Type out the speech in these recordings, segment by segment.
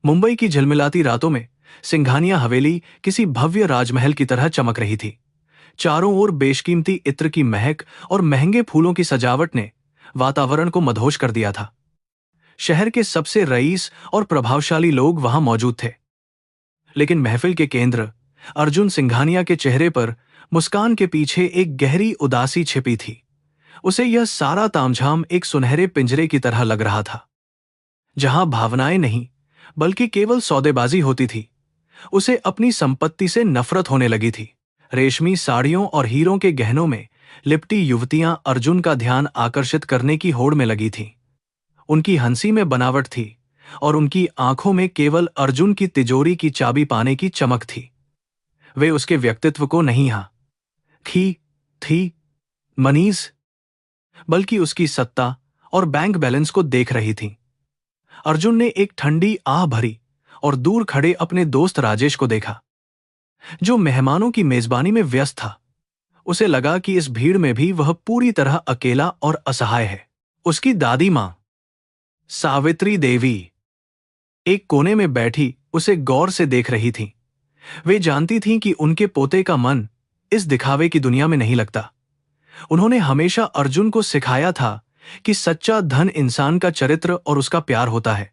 मुंबई की झिलमिलाती रातों में सिंघानिया हवेली किसी भव्य राजमहल की तरह चमक रही थी। चारों ओर बेशकीमती इत्र की महक और महंगे फूलों की सजावट ने वातावरण को मदहोश कर दिया था। शहर के सबसे रईस और प्रभावशाली लोग वहां मौजूद थे, लेकिन महफिल के केंद्र अर्जुन सिंघानिया के चेहरे पर मुस्कान के पीछे एक गहरी उदासी छिपी थी। उसे यह सारा तामझाम एक सुनहरे पिंजरे की तरह लग रहा था, जहां भावनाएं नहीं बल्कि केवल सौदेबाजी होती थी। उसे अपनी संपत्ति से नफरत होने लगी थी। रेशमी साड़ियों और हीरों के गहनों में लिपटी युवतियां अर्जुन का ध्यान आकर्षित करने की होड़ में लगी थीं। उनकी हंसी में बनावट थी और उनकी आंखों में केवल अर्जुन की तिजोरी की चाबी पाने की चमक थी। वे उसके व्यक्तित्व को नहीं थी मनीष, बल्कि उसकी सत्ता और बैंक बैलेंस को देख रही थीं। अर्जुन ने एक ठंडी आह भरी और दूर खड़े अपने दोस्त राजेश को देखा, जो मेहमानों की मेजबानी में व्यस्त था। उसे लगा कि इस भीड़ में भी वह पूरी तरह अकेला और असहाय है। उसकी दादी मां सावित्री देवी एक कोने में बैठी उसे गौर से देख रही थीं। वे जानती थीं कि उनके पोते का मन इस दिखावे की दुनिया में नहीं लगता। उन्होंने हमेशा अर्जुन को सिखाया था कि सच्चा धन इंसान का चरित्र और उसका प्यार होता है,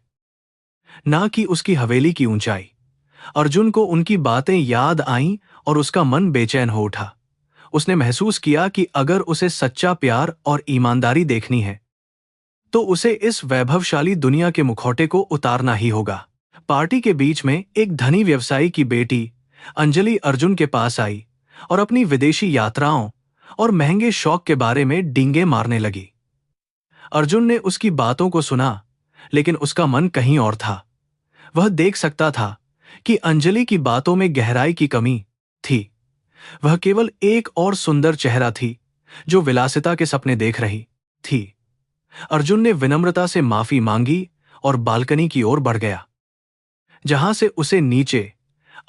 ना कि उसकी हवेली की ऊंचाई। अर्जुन को उनकी बातें याद आईं और उसका मन बेचैन हो उठा। उसने महसूस किया कि अगर उसे सच्चा प्यार और ईमानदारी देखनी है, तो उसे इस वैभवशाली दुनिया के मुखौटे को उतारना ही होगा। पार्टी के बीच में एक धनी व्यवसायी की बेटी अंजलि अर्जुन के पास आई और अपनी विदेशी यात्राओं और महंगे शौक के बारे में डींगे मारने लगी। अर्जुन ने उसकी बातों को सुना, लेकिन उसका मन कहीं और था। वह देख सकता था कि अंजलि की बातों में गहराई की कमी थी। वह केवल एक और सुंदर चेहरा थी जो विलासिता के सपने देख रही थी। अर्जुन ने विनम्रता से माफी मांगी और बालकनी की ओर बढ़ गया, जहां से उसे नीचे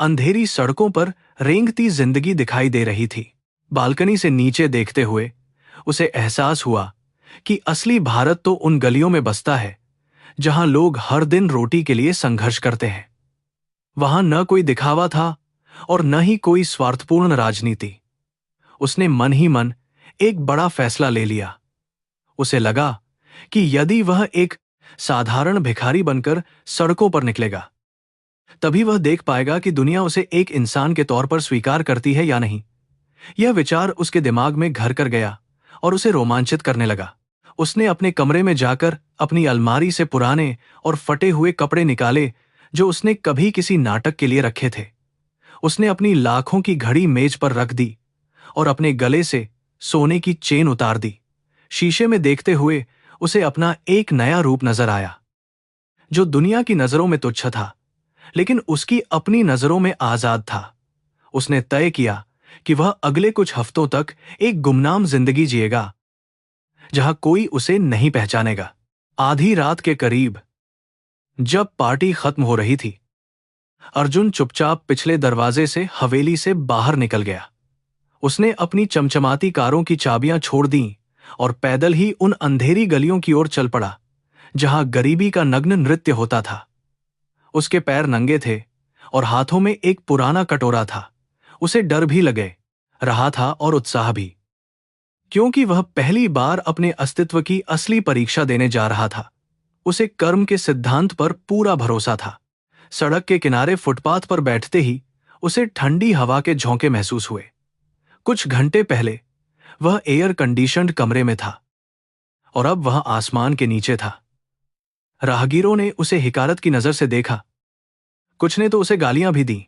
अंधेरी सड़कों पर रेंगती जिंदगी दिखाई दे रही थी। बालकनी से नीचे देखते हुए उसे एहसास हुआ कि असली भारत तो उन गलियों में बसता है जहां लोग हर दिन रोटी के लिए संघर्ष करते हैं। वहां न कोई दिखावा था और न ही कोई स्वार्थपूर्ण राजनीति। उसने मन ही मन एक बड़ा फैसला ले लिया। उसे लगा कि यदि वह एक साधारण भिखारी बनकर सड़कों पर निकलेगा, तभी वह देख पाएगा कि दुनिया उसे एक इंसान के तौर पर स्वीकार करती है या नहीं। यह विचार उसके दिमाग में घर कर गया और उसे रोमांचित करने लगा। उसने अपने कमरे में जाकर अपनी अलमारी से पुराने और फटे हुए कपड़े निकाले जो उसने कभी किसी नाटक के लिए रखे थे। उसने अपनी लाखों की घड़ी मेज पर रख दी और अपने गले से सोने की चेन उतार दी। शीशे में देखते हुए उसे अपना एक नया रूप नजर आया, जो दुनिया की नजरों में तुच्छ था, लेकिन उसकी अपनी नजरों में आजाद था। उसने तय किया कि वह अगले कुछ हफ्तों तक एक गुमनाम जिंदगी जिएगा, जहां कोई उसे नहीं पहचानेगा। आधी रात के करीब जब पार्टी खत्म हो रही थी, अर्जुन चुपचाप पिछले दरवाजे से हवेली से बाहर निकल गया। उसने अपनी चमचमाती कारों की चाबियां छोड़ दीं और पैदल ही उन अंधेरी गलियों की ओर चल पड़ा जहां गरीबी का नग्न नृत्य होता था। उसके पैर नंगे थे और हाथों में एक पुराना कटोरा था। उसे डर भी लगे रहा था और उत्साह भी, क्योंकि वह पहली बार अपने अस्तित्व की असली परीक्षा देने जा रहा था। उसे कर्म के सिद्धांत पर पूरा भरोसा था। सड़क के किनारे फुटपाथ पर बैठते ही उसे ठंडी हवा के झोंके महसूस हुए। कुछ घंटे पहले वह एयर कंडीशन्ड कमरे में था और अब वह आसमान के नीचे था। राहगीरों ने उसे हिकारत की नजर से देखा, कुछ ने तो उसे गालियां भी दी।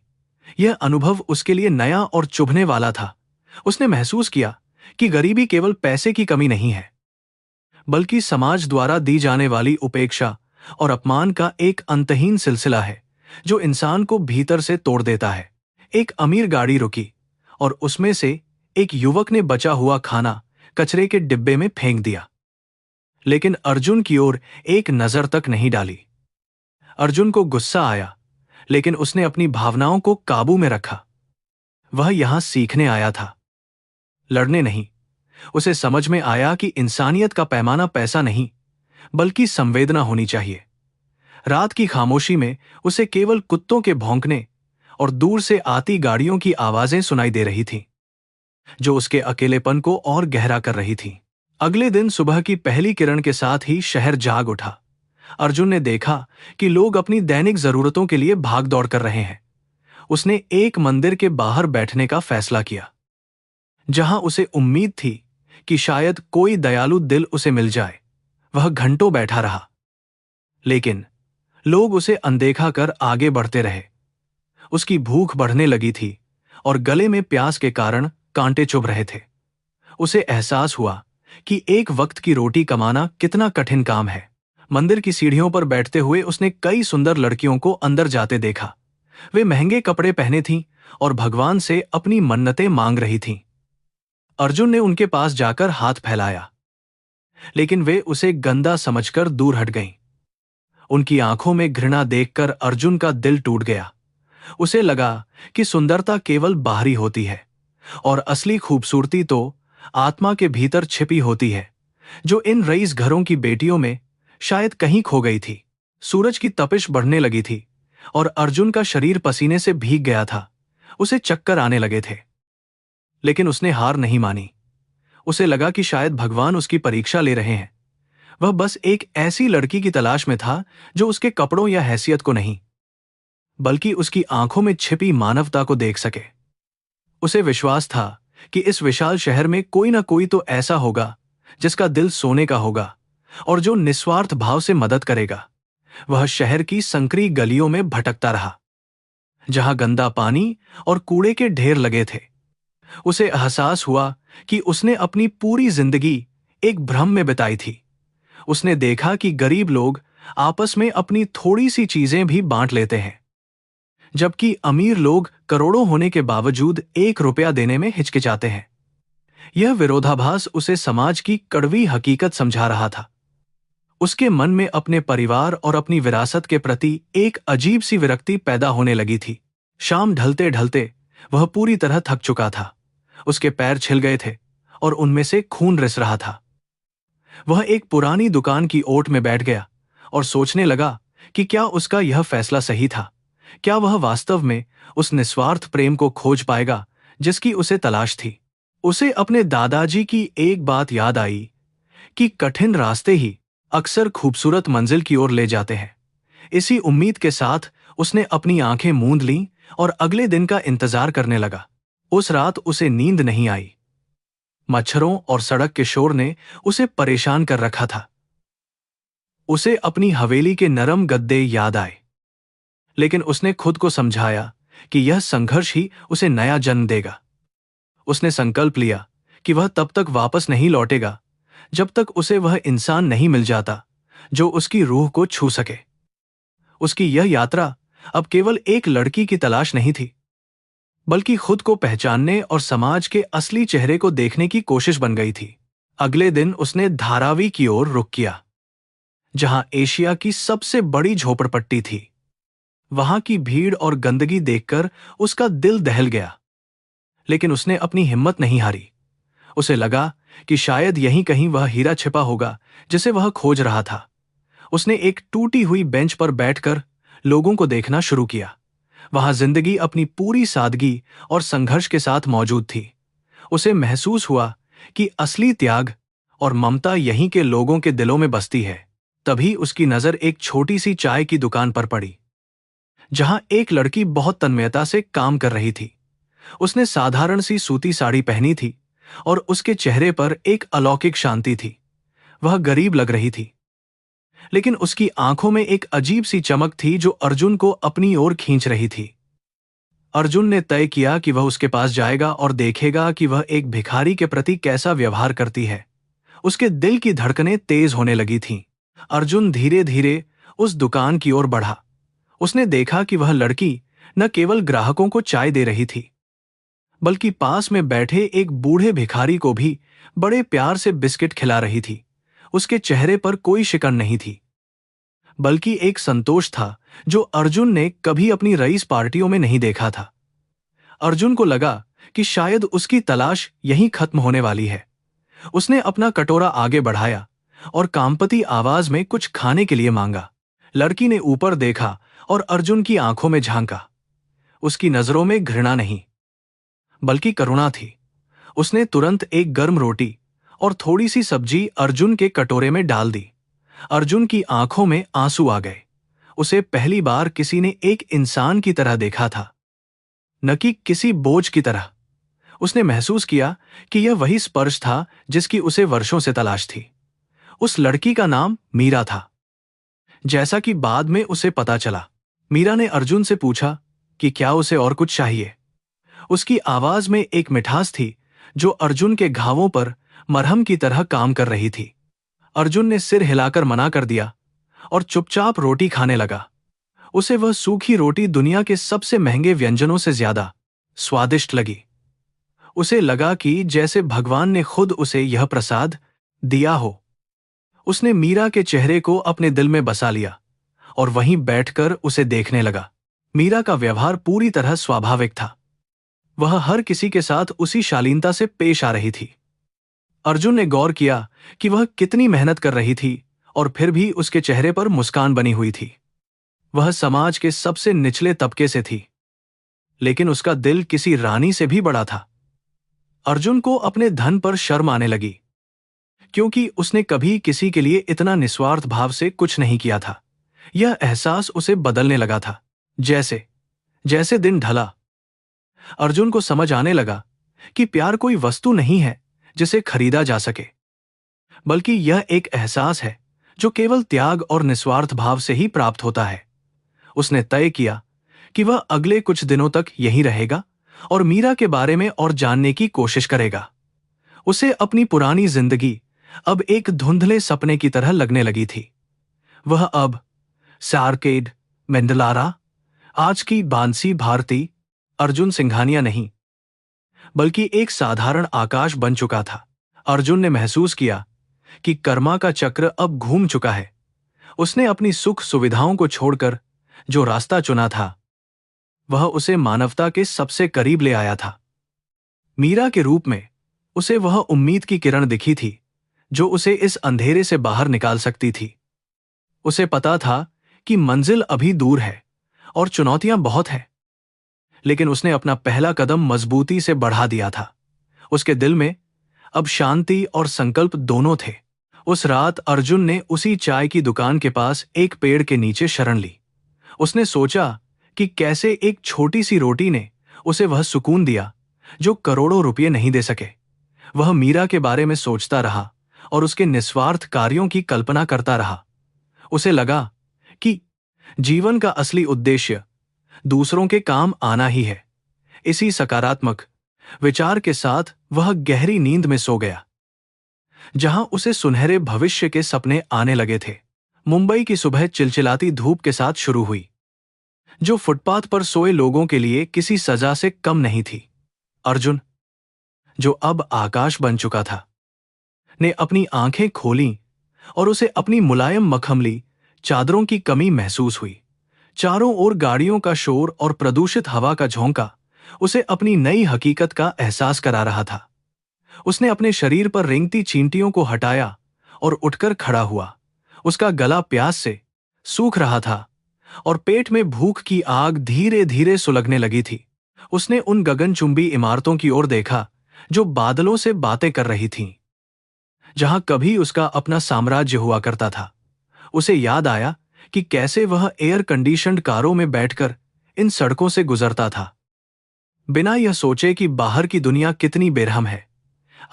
यह अनुभव उसके लिए नया और चुभने वाला था। उसने महसूस किया कि गरीबी केवल पैसे की कमी नहीं है, बल्कि समाज द्वारा दी जाने वाली उपेक्षा और अपमान का एक अंतहीन सिलसिला है जो इंसान को भीतर से तोड़ देता है। एक अमीर गाड़ी रुकी और उसमें से एक युवक ने बचा हुआ खाना कचरे के डिब्बे में फेंक दिया, लेकिन अर्जुन की ओर एक नजर तक नहीं डाली। अर्जुन को गुस्सा आया, लेकिन उसने अपनी भावनाओं को काबू में रखा। वह यहां सीखने आया था, लड़ने नहीं। उसे समझ में आया कि इंसानियत का पैमाना पैसा नहीं, बल्कि संवेदना होनी चाहिए। रात की खामोशी में उसे केवल कुत्तों के भौंकने और दूर से आती गाड़ियों की आवाजें सुनाई दे रही थीं, जो उसके अकेलेपन को और गहरा कर रही थीं। अगले दिन सुबह की पहली किरण के साथ ही शहर जाग उठा। अर्जुन ने देखा कि लोग अपनी दैनिक जरूरतों के लिए भाग दौड़ कर रहे हैं। उसने एक मंदिर के बाहर बैठने का फैसला किया, जहां उसे उम्मीद थी कि शायद कोई दयालु दिल उसे मिल जाए। वह घंटों बैठा रहा, लेकिन लोग उसे अनदेखा कर आगे बढ़ते रहे। उसकी भूख बढ़ने लगी थी और गले में प्यास के कारण कांटे चुभ रहे थे। उसे एहसास हुआ कि एक वक्त की रोटी कमाना कितना कठिन काम है। मंदिर की सीढ़ियों पर बैठते हुए उसने कई सुंदर लड़कियों को अंदर जाते देखा। वे महंगे कपड़े पहने थीं और भगवान से अपनी मन्नतें मांग रही थीं। अर्जुन ने उनके पास जाकर हाथ फैलाया, लेकिन वे उसे गंदा समझकर दूर हट गईं। उनकी आंखों में घृणा देखकर अर्जुन का दिल टूट गया। उसे लगा कि सुंदरता केवल बाहरी होती है और असली खूबसूरती तो आत्मा के भीतर छिपी होती है, जो इन रईस घरों की बेटियों में शायद कहीं खो गई थी। सूरज की तपिश बढ़ने लगी थी और अर्जुन का शरीर पसीने से भीग गया था। उसे चक्कर आने लगे थे, लेकिन उसने हार नहीं मानी। उसे लगा कि शायद भगवान उसकी परीक्षा ले रहे हैं। वह बस एक ऐसी लड़की की तलाश में था जो उसके कपड़ों या हैसियत को नहीं, बल्कि उसकी आंखों में छिपी मानवता को देख सके। उसे विश्वास था कि इस विशाल शहर में कोई ना कोई तो ऐसा होगा जिसका दिल सोने का होगा और जो निस्वार्थ भाव से मदद करेगा। वह शहर की संकरी गलियों में भटकता रहा, जहां गंदा पानी और कूड़े के ढेर लगे थे। उसे एहसास हुआ कि उसने अपनी पूरी जिंदगी एक भ्रम में बिताई थी। उसने देखा कि गरीब लोग आपस में अपनी थोड़ी सी चीजें भी बांट लेते हैं, जबकि अमीर लोग करोड़ों होने के बावजूद 1 रुपया देने में हिचकिचाते हैं। यह विरोधाभास उसे समाज की कड़वी हकीकत समझा रहा था। उसके मन में अपने परिवार और अपनी विरासत के प्रति एक अजीब सी विरक्ति पैदा होने लगी थी। शाम ढलते ढलते वह पूरी तरह थक चुका था। उसके पैर छिल गए थे और उनमें से खून रिस रहा था। वह एक पुरानी दुकान की ओट में बैठ गया और सोचने लगा कि क्या उसका यह फैसला सही था। क्या वह वास्तव में उस निस्वार्थ प्रेम को खोज पाएगा जिसकी उसे तलाश थी। उसे अपने दादाजी की एक बात याद आई कि कठिन रास्ते ही अक्सर खूबसूरत मंजिल की ओर ले जाते हैं। इसी उम्मीद के साथ उसने अपनी आंखें मूंद लीं और अगले दिन का इंतजार करने लगा। उस रात उसे नींद नहीं आई। मच्छरों और सड़क के शोर ने उसे परेशान कर रखा था। उसे अपनी हवेली के नरम गद्दे याद आए, लेकिन उसने खुद को समझाया कि यह संघर्ष ही उसे नया जन्म देगा। उसने संकल्प लिया कि वह तब तक वापस नहीं लौटेगा जब तक उसे वह इंसान नहीं मिल जाता जो उसकी रूह को छू सके। उसकी यह यात्रा अब केवल एक लड़की की तलाश नहीं थी, बल्कि खुद को पहचानने और समाज के असली चेहरे को देखने की कोशिश बन गई थी। अगले दिन उसने धारावी की ओर रुख किया, जहां एशिया की सबसे बड़ी झोपड़पट्टी थी। वहां की भीड़ और गंदगी देखकर उसका दिल दहल गया, लेकिन उसने अपनी हिम्मत नहीं हारी। उसे लगा कि शायद यहीं कहीं वह हीरा छिपा होगा जिसे वह खोज रहा था। उसने एक टूटी हुई बेंच पर बैठकर लोगों को देखना शुरू किया। वहां जिंदगी अपनी पूरी सादगी और संघर्ष के साथ मौजूद थी। उसे महसूस हुआ कि असली त्याग और ममता यहीं के लोगों के दिलों में बसती है। तभी उसकी नजर एक छोटी सी चाय की दुकान पर पड़ी, जहां एक लड़की बहुत तन्मयता से काम कर रही थी। उसने साधारण सी सूती साड़ी पहनी थी और उसके चेहरे पर एक अलौकिक शांति थी। वह गरीब लग रही थी, लेकिन उसकी आंखों में एक अजीब सी चमक थी जो अर्जुन को अपनी ओर खींच रही थी। अर्जुन ने तय किया कि वह उसके पास जाएगा और देखेगा कि वह एक भिखारी के प्रति कैसा व्यवहार करती है। उसके दिल की धड़कनें तेज होने लगी थीं। अर्जुन धीरे धीरे उस दुकान की ओर बढ़ा। उसने देखा कि वह लड़की न केवल ग्राहकों को चाय दे रही थी, बल्कि पास में बैठे एक बूढ़े भिखारी को भी बड़े प्यार से बिस्किट खिला रही थी। उसके चेहरे पर कोई शिकन नहीं थी, बल्कि एक संतोष था जो अर्जुन ने कभी अपनी रईस पार्टियों में नहीं देखा था। अर्जुन को लगा कि शायद उसकी तलाश यहीं खत्म होने वाली है। उसने अपना कटोरा आगे बढ़ाया और कांपती आवाज में कुछ खाने के लिए मांगा, लड़की ने ऊपर देखा और अर्जुन की आंखों में झांका। उसकी नजरों में घृणा नहीं, बल्कि करुणा थी। उसने तुरंत एक गर्म रोटी और थोड़ी सी सब्जी अर्जुन के कटोरे में डाल दी। अर्जुन की आंखों में आंसू आ गए। उसे पहली बार किसी ने एक इंसान की तरह देखा था, न कि किसी बोझ की तरह। उसने महसूस किया कि यह वही स्पर्श था जिसकी उसे वर्षों से तलाश थी। उस लड़की का नाम मीरा था, जैसा कि बाद में उसे पता चला। मीरा ने अर्जुन से पूछा कि क्या उसे और कुछ चाहिए। उसकी आवाज में एक मिठास थी जो अर्जुन के घावों पर मरहम की तरह काम कर रही थी। अर्जुन ने सिर हिलाकर मना कर दिया और चुपचाप रोटी खाने लगा। उसे वह सूखी रोटी दुनिया के सबसे महंगे व्यंजनों से ज्यादा स्वादिष्ट लगी। उसे लगा कि जैसे भगवान ने खुद उसे यह प्रसाद दिया हो। उसने मीरा के चेहरे को अपने दिल में बसा लिया और वहीं बैठकर उसे देखने लगा। मीरा का व्यवहार पूरी तरह स्वाभाविक था। वह हर किसी के साथ उसी शालीनता से पेश आ रही थी। अर्जुन ने गौर किया कि वह कितनी मेहनत कर रही थी और फिर भी उसके चेहरे पर मुस्कान बनी हुई थी। वह समाज के सबसे निचले तबके से थी, लेकिन उसका दिल किसी रानी से भी बड़ा था। अर्जुन को अपने धन पर शर्म आने लगी, क्योंकि उसने कभी किसी के लिए इतना निस्वार्थ भाव से कुछ नहीं किया था। यह एहसास उसे बदलने लगा था। जैसे जैसे दिन ढला, अर्जुन को समझ आने लगा कि प्यार कोई वस्तु नहीं है जिसे खरीदा जा सके, बल्कि यह एक एहसास है जो केवल त्याग और निस्वार्थ भाव से ही प्राप्त होता है। उसने तय किया कि वह अगले कुछ दिनों तक यहीं रहेगा और मीरा के बारे में और जानने की कोशिश करेगा। उसे अपनी पुरानी जिंदगी अब एक धुंधले सपने की तरह लगने लगी थी। वह अब सार्केड, मेंडलारा, आज की बांसी भारती अर्जुन सिंघानिया नहीं, बल्कि एक साधारण आकाश बन चुका था। अर्जुन ने महसूस किया कि कर्मा का चक्र अब घूम चुका है। उसने अपनी सुख सुविधाओं को छोड़कर जो रास्ता चुना था, वह उसे मानवता के सबसे करीब ले आया था। मीरा के रूप में उसे वह उम्मीद की किरण दिखी थी जो उसे इस अंधेरे से बाहर निकाल सकती थी। उसे पता था कि मंजिल अभी दूर है और चुनौतियां बहुत हैं, लेकिन उसने अपना पहला कदम मजबूती से बढ़ा दिया था। उसके दिल में अब शांति और संकल्प दोनों थे। उस रात अर्जुन ने उसी चाय की दुकान के पास एक पेड़ के नीचे शरण ली। उसने सोचा कि कैसे एक छोटी सी रोटी ने उसे वह सुकून दिया जो करोड़ों रुपये नहीं दे सके। वह मीरा के बारे में सोचता रहा और उसके निस्वार्थ कार्यों की कल्पना करता रहा। उसे लगा कि जीवन का असली उद्देश्य दूसरों के काम आना ही है। इसी सकारात्मक विचार के साथ वह गहरी नींद में सो गया, जहां उसे सुनहरे भविष्य के सपने आने लगे थे। मुंबई की सुबह चिलचिलाती धूप के साथ शुरू हुई, जो फुटपाथ पर सोए लोगों के लिए किसी सजा से कम नहीं थी। अर्जुन, जो अब आकाश बन चुका था, ने अपनी आंखें खोलीं और उसे अपनी मुलायम मखमली चादरों की कमी महसूस हुई। चारों ओर गाड़ियों का शोर और प्रदूषित हवा का झोंका उसे अपनी नई हकीकत का एहसास करा रहा था। उसने अपने शरीर पर रेंगती चींटियों को हटाया और उठकर खड़ा हुआ। उसका गला प्यास से सूख रहा था और पेट में भूख की आग धीरे धीरे सुलगने लगी थी। उसने उन गगनचुंबी इमारतों की ओर देखा जो बादलों से बातें कर रही थीं, जहां कभी उसका अपना साम्राज्य हुआ करता था। उसे याद आया कि कैसे वह एयर कंडीशन्ड कारों में बैठकर इन सड़कों से गुजरता था, बिना यह सोचे कि बाहर की दुनिया कितनी बेरहम है।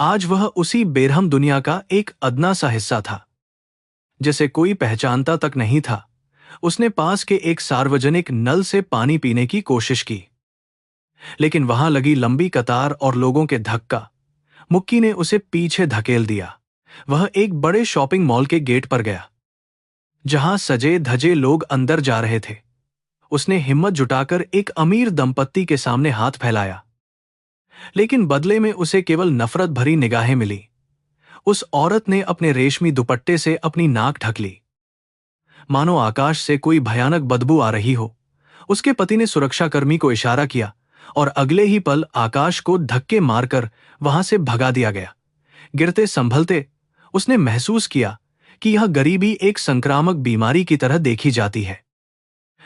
आज वह उसी बेरहम दुनिया का एक अदना सा हिस्सा था, जिसे कोई पहचानता तक नहीं था। उसने पास के एक सार्वजनिक नल से पानी पीने की कोशिश की, लेकिन वहां लगी लंबी कतार और लोगों के धक्का मुक्की ने उसे पीछे धकेल दिया। वह एक बड़े शॉपिंग मॉल के गेट पर गया, जहां सजे धजे लोग अंदर जा रहे थे। उसने हिम्मत जुटाकर एक अमीर दंपत्ति के सामने हाथ फैलाया, लेकिन बदले में उसे केवल नफरत भरी निगाहें मिली। उस औरत ने अपने रेशमी दुपट्टे से अपनी नाक ढक ली, मानो आकाश से कोई भयानक बदबू आ रही हो। उसके पति ने सुरक्षाकर्मी को इशारा किया और अगले ही पल आकाश को धक्के मारकर वहां से भगा दिया गया। गिरते संभलते उसने महसूस किया कि यह गरीबी एक संक्रामक बीमारी की तरह देखी जाती है,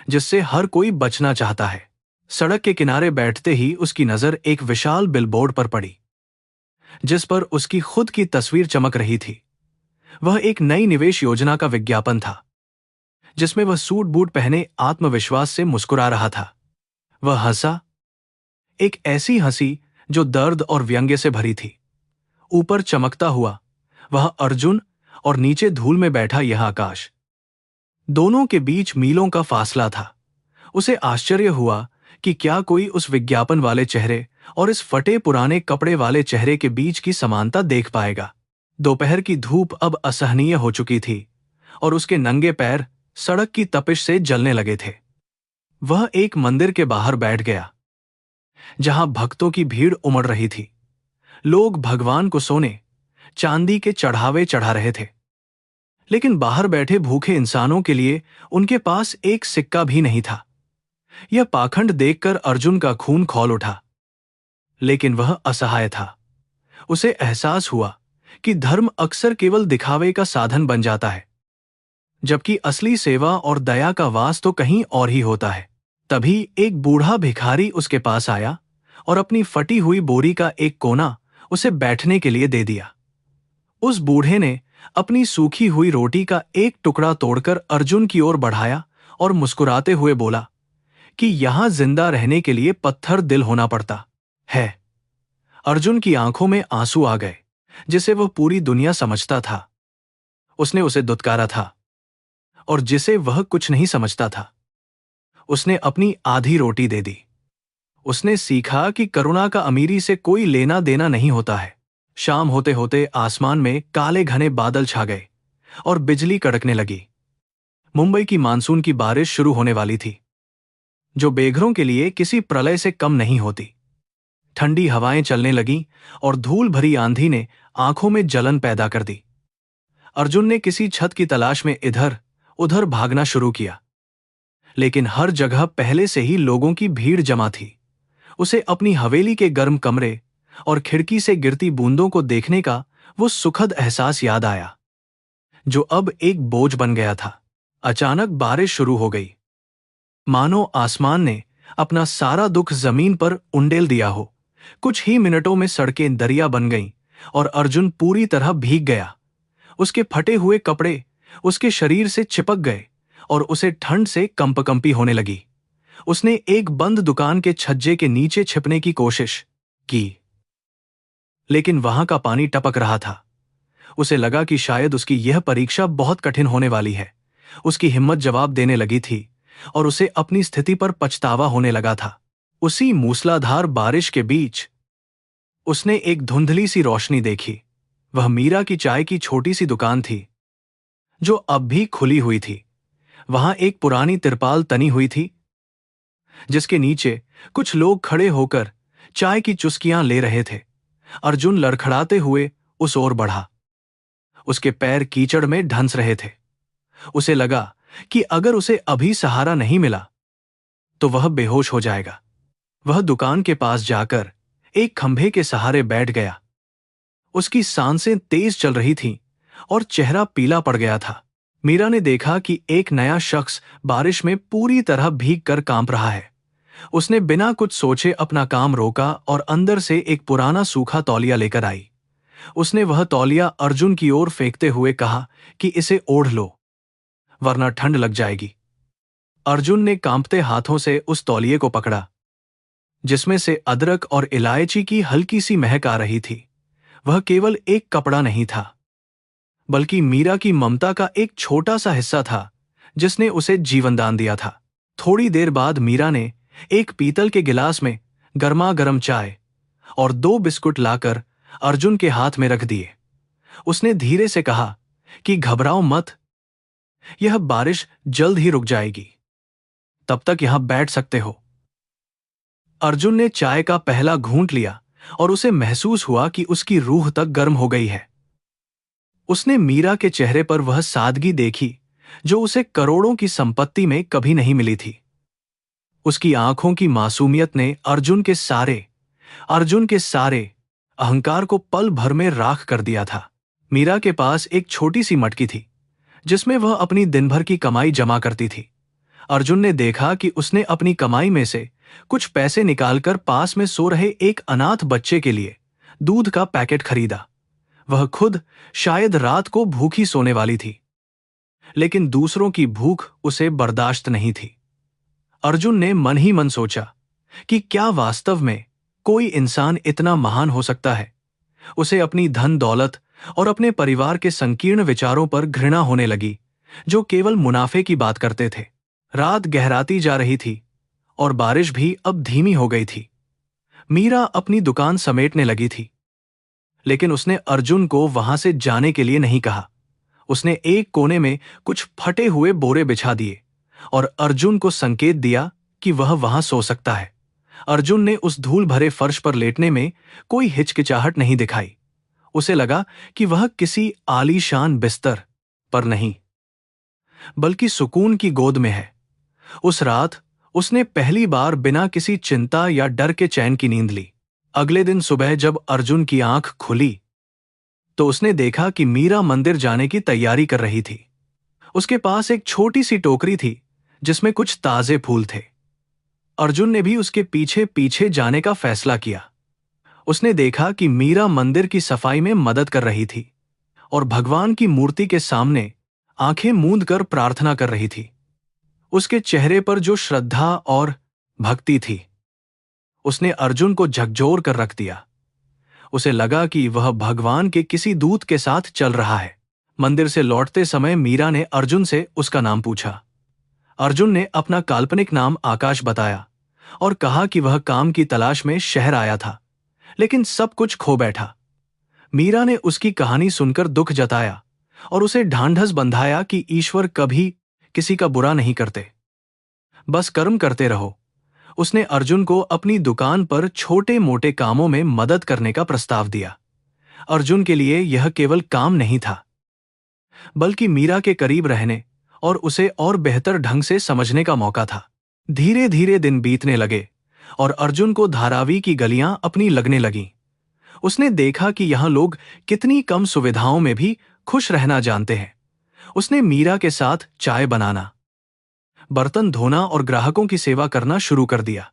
जिससे हर कोई बचना चाहता है। सड़क के किनारे बैठते ही उसकी नजर एक विशाल बिलबोर्ड पर पड़ी, जिस पर उसकी खुद की तस्वीर चमक रही थी। वह एक नई निवेश योजना का विज्ञापन था, जिसमें वह सूट बूट पहने आत्मविश्वास से मुस्कुरा रहा था। वह हंसा, एक ऐसी हंसी जो दर्द और व्यंग्य से भरी थी। ऊपर चमकता हुआ वह अर्जुन और नीचे धूल में बैठा यह आकाश, दोनों के बीच मीलों का फासला था। उसे आश्चर्य हुआ कि क्या कोई उस विज्ञापन वाले चेहरे और इस फटे पुराने कपड़े वाले चेहरे के बीच की समानता देख पाएगा। दोपहर की धूप अब असहनीय हो चुकी थी और उसके नंगे पैर सड़क की तपिश से जलने लगे थे। वह एक मंदिर के बाहर बैठ गया, जहां भक्तों की भीड़ उमड़ रही थी। लोग भगवान को सोने चांदी के चढ़ावे चढ़ा रहे थे, लेकिन बाहर बैठे भूखे इंसानों के लिए उनके पास एक सिक्का भी नहीं था। यह पाखंड देखकर अर्जुन का खून खौल उठा, लेकिन वह असहाय था। उसे एहसास हुआ कि धर्म अक्सर केवल दिखावे का साधन बन जाता है, जबकि असली सेवा और दया का वास तो कहीं और ही होता है। तभी एक बूढ़ा भिखारी उसके पास आया और अपनी फटी हुई बोरी का एक कोना उसे बैठने के लिए दे दिया। उस बूढ़े ने अपनी सूखी हुई रोटी का एक टुकड़ा तोड़कर अर्जुन की ओर बढ़ाया और मुस्कुराते हुए बोला कि यहां जिंदा रहने के लिए पत्थर दिल होना पड़ता है। अर्जुन की आंखों में आंसू आ गए, जिसे वह पूरी दुनिया समझता था। उसने उसे दुत्कारा था, और जिसे वह कुछ नहीं समझता था, उसने अपनी आधी रोटी दे दी। उसने सीखा कि करुणा का अमीरी से कोई लेना देना नहीं होता है। शाम होते होते आसमान में काले घने बादल छा गए और बिजली कड़कने लगी। मुंबई की मानसून की बारिश शुरू होने वाली थी, जो बेघरों के लिए किसी प्रलय से कम नहीं होती। ठंडी हवाएं चलने लगीं और धूल भरी आंधी ने आंखों में जलन पैदा कर दी। अर्जुन ने किसी छत की तलाश में इधर उधर भागना शुरू किया, लेकिन हर जगह पहले से ही लोगों की भीड़ जमा थी। उसे अपनी हवेली के गर्म कमरे और खिड़की से गिरती बूंदों को देखने का वो सुखद एहसास याद आया, जो अब एक बोझ बन गया था। अचानक बारिश शुरू हो गई, मानो आसमान ने अपना सारा दुख जमीन पर उंडेल दिया हो। कुछ ही मिनटों में सड़कें दरिया बन गईं और अर्जुन पूरी तरह भीग गया। उसके फटे हुए कपड़े उसके शरीर से चिपक गए और उसे ठंड से कंपकंपी होने लगी। उसने एक बंद दुकान के छज्जे के नीचे छिपने की कोशिश की, लेकिन वहां का पानी टपक रहा था। उसे लगा कि शायद उसकी यह परीक्षा बहुत कठिन होने वाली है। उसकी हिम्मत जवाब देने लगी थी और उसे अपनी स्थिति पर पछतावा होने लगा था। उसी मूसलाधार बारिश के बीच उसने एक धुंधली सी रोशनी देखी। वह मीरा की चाय की छोटी सी दुकान थी, जो अब भी खुली हुई थी। वहां एक पुरानी तिरपाल तनी हुई थी, जिसके नीचे कुछ लोग खड़े होकर चाय की चुस्कियां ले रहे थे। अर्जुन लड़खड़ाते हुए उस ओर बढ़ा। उसके पैर कीचड़ में ढंस रहे थे। उसे लगा कि अगर उसे अभी सहारा नहीं मिला तो वह बेहोश हो जाएगा। वह दुकान के पास जाकर एक खंभे के सहारे बैठ गया। उसकी सांसें तेज चल रही थीं और चेहरा पीला पड़ गया था। मीरा ने देखा कि एक नया शख्स बारिश में पूरी तरह भीग कर कांप रहा है। उसने बिना कुछ सोचे अपना काम रोका और अंदर से एक पुराना सूखा तौलिया लेकर आई। उसने वह तौलिया अर्जुन की ओर फेंकते हुए कहा कि इसे ओढ़ लो, वरना ठंड लग जाएगी। अर्जुन ने कांपते हाथों से उस तौलिए को पकड़ा, जिसमें से अदरक और इलायची की हल्की सी महक आ रही थी। वह केवल एक कपड़ा नहीं था, बल्कि मीरा की ममता का एक छोटा सा हिस्सा था, जिसने उसे जीवनदान दिया था। थोड़ी देर बाद मीरा ने एक पीतल के गिलास में गर्मा गर्म चाय और 2 बिस्कुट लाकर अर्जुन के हाथ में रख दिए। उसने धीरे से कहा कि घबराओ मत, यह बारिश जल्द ही रुक जाएगी, तब तक यहां बैठ सकते हो। अर्जुन ने चाय का पहला घूंट लिया और उसे महसूस हुआ कि उसकी रूह तक गर्म हो गई है। उसने मीरा के चेहरे पर वह सादगी देखी जो उसे करोड़ों की संपत्ति में कभी नहीं मिली थी। उसकी आंखों की मासूमियत ने अर्जुन के सारे अहंकार को पल भर में राख कर दिया था। मीरा के पास एक छोटी सी मटकी थी, जिसमें वह अपनी दिन भर की कमाई जमा करती थी। अर्जुन ने देखा कि उसने अपनी कमाई में से कुछ पैसे निकालकर पास में सो रहे एक अनाथ बच्चे के लिए दूध का पैकेट खरीदा। वह खुद शायद रात को भूखी सोने वाली थी, लेकिन दूसरों की भूख उसे बर्दाश्त नहीं थी। अर्जुन ने मन ही मन सोचा कि क्या वास्तव में कोई इंसान इतना महान हो सकता है। उसे अपनी धन दौलत और अपने परिवार के संकीर्ण विचारों पर घृणा होने लगी, जो केवल मुनाफे की बात करते थे। रात गहराती जा रही थी और बारिश भी अब धीमी हो गई थी। मीरा अपनी दुकान समेटने लगी थी, लेकिन उसने अर्जुन को वहां से जाने के लिए नहीं कहा। उसने एक कोने में कुछ फटे हुए बोरे बिछा दिए और अर्जुन को संकेत दिया कि वह वहां सो सकता है। अर्जुन ने उस धूल भरे फर्श पर लेटने में कोई हिचकिचाहट नहीं दिखाई। उसे लगा कि वह किसी आलीशान बिस्तर पर नहीं, बल्कि सुकून की गोद में है। उस रात उसने पहली बार बिना किसी चिंता या डर के चैन की नींद ली। अगले दिन सुबह जब अर्जुन की आंख खुली तो उसने देखा कि मीरा मंदिर जाने की तैयारी कर रही थी। उसके पास एक छोटी सी टोकरी थी जिसमें कुछ ताजे फूल थे। अर्जुन ने भी उसके पीछे पीछे जाने का फैसला किया। उसने देखा कि मीरा मंदिर की सफाई में मदद कर रही थी और भगवान की मूर्ति के सामने आंखें मूंद कर प्रार्थना कर रही थी। उसके चेहरे पर जो श्रद्धा और भक्ति थी, उसने अर्जुन को झकझोर कर रख दिया। उसे लगा कि वह भगवान के किसी दूत के साथ चल रहा है। मंदिर से लौटते समय मीरा ने अर्जुन से उसका नाम पूछा। अर्जुन ने अपना काल्पनिक नाम आकाश बताया और कहा कि वह काम की तलाश में शहर आया था, लेकिन सब कुछ खो बैठा। मीरा ने उसकी कहानी सुनकर दुख जताया और उसे ढांढस बंधाया कि ईश्वर कभी किसी का बुरा नहीं करते, बस कर्म करते रहो। उसने अर्जुन को अपनी दुकान पर छोटे मोटे कामों में मदद करने का प्रस्ताव दिया। अर्जुन के लिए यह केवल काम नहीं था, बल्कि मीरा के करीब रहने और उसे और बेहतर ढंग से समझने का मौका था। धीरे धीरे दिन बीतने लगे और अर्जुन को धारावी की गलियां अपनी लगने लगीं। उसने देखा कि यहां लोग कितनी कम सुविधाओं में भी खुश रहना जानते हैं। उसने मीरा के साथ चाय बनाना, बर्तन धोना और ग्राहकों की सेवा करना शुरू कर दिया।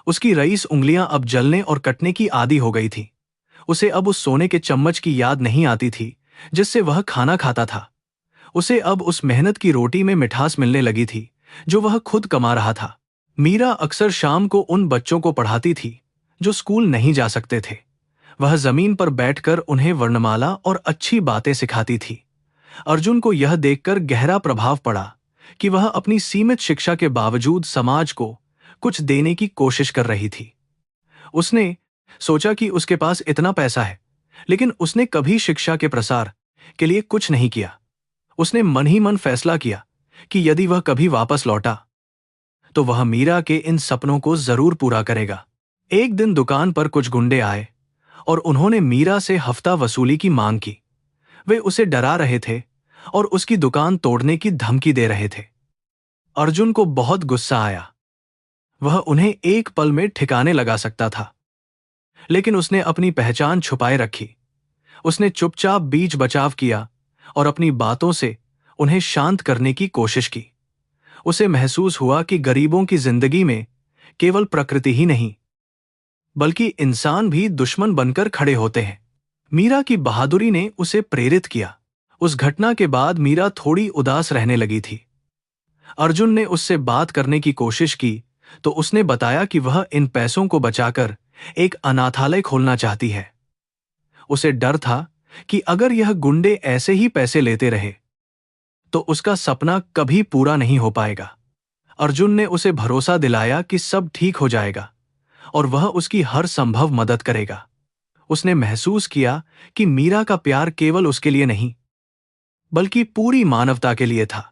उसकी रईस उंगलियां अब जलने और कटने की आदी हो गई थी। उसे अब उस सोने के चम्मच की याद नहीं आती थी जिससे वह खाना खाता था। उसे अब उस मेहनत की रोटी में मिठास मिलने लगी थी जो वह खुद कमा रहा था। मीरा अक्सर शाम को उन बच्चों को पढ़ाती थी जो स्कूल नहीं जा सकते थे। वह जमीन पर बैठकर उन्हें वर्णमाला और अच्छी बातें सिखाती थी। अर्जुन को यह देखकर गहरा प्रभाव पड़ा कि वह अपनी सीमित शिक्षा के बावजूद समाज को कुछ देने की कोशिश कर रही थी। उसने सोचा कि उसके पास इतना पैसा है, लेकिन उसने कभी शिक्षा के प्रसार के लिए कुछ नहीं किया। उसने मन ही मन फैसला किया कि यदि वह कभी वापस लौटा तो वह मीरा के इन सपनों को जरूर पूरा करेगा। एक दिन दुकान पर कुछ गुंडे आए और उन्होंने मीरा से हफ्ता वसूली की मांग की। वे उसे डरा रहे थे और उसकी दुकान तोड़ने की धमकी दे रहे थे। अर्जुन को बहुत गुस्सा आया। वह उन्हें एक पल में ठिकाने लगा सकता था, लेकिन उसने अपनी पहचान छुपाए रखी। उसने चुपचाप बीच बचाव किया और अपनी बातों से उन्हें शांत करने की कोशिश की। उसे महसूस हुआ कि गरीबों की जिंदगी में केवल प्रकृति ही नहीं, बल्कि इंसान भी दुश्मन बनकर खड़े होते हैं। मीरा की बहादुरी ने उसे प्रेरित किया। उस घटना के बाद मीरा थोड़ी उदास रहने लगी थी। अर्जुन ने उससे बात करने की कोशिश की तो उसने बताया कि वह इन पैसों को बचाकर एक अनाथालय खोलना चाहती है। उसे डर था कि अगर यह गुंडे ऐसे ही पैसे लेते रहे तो उसका सपना कभी पूरा नहीं हो पाएगा। अर्जुन ने उसे भरोसा दिलाया कि सब ठीक हो जाएगा और वह उसकी हर संभव मदद करेगा। उसने महसूस किया कि मीरा का प्यार केवल उसके लिए नहीं, बल्कि पूरी मानवता के लिए था।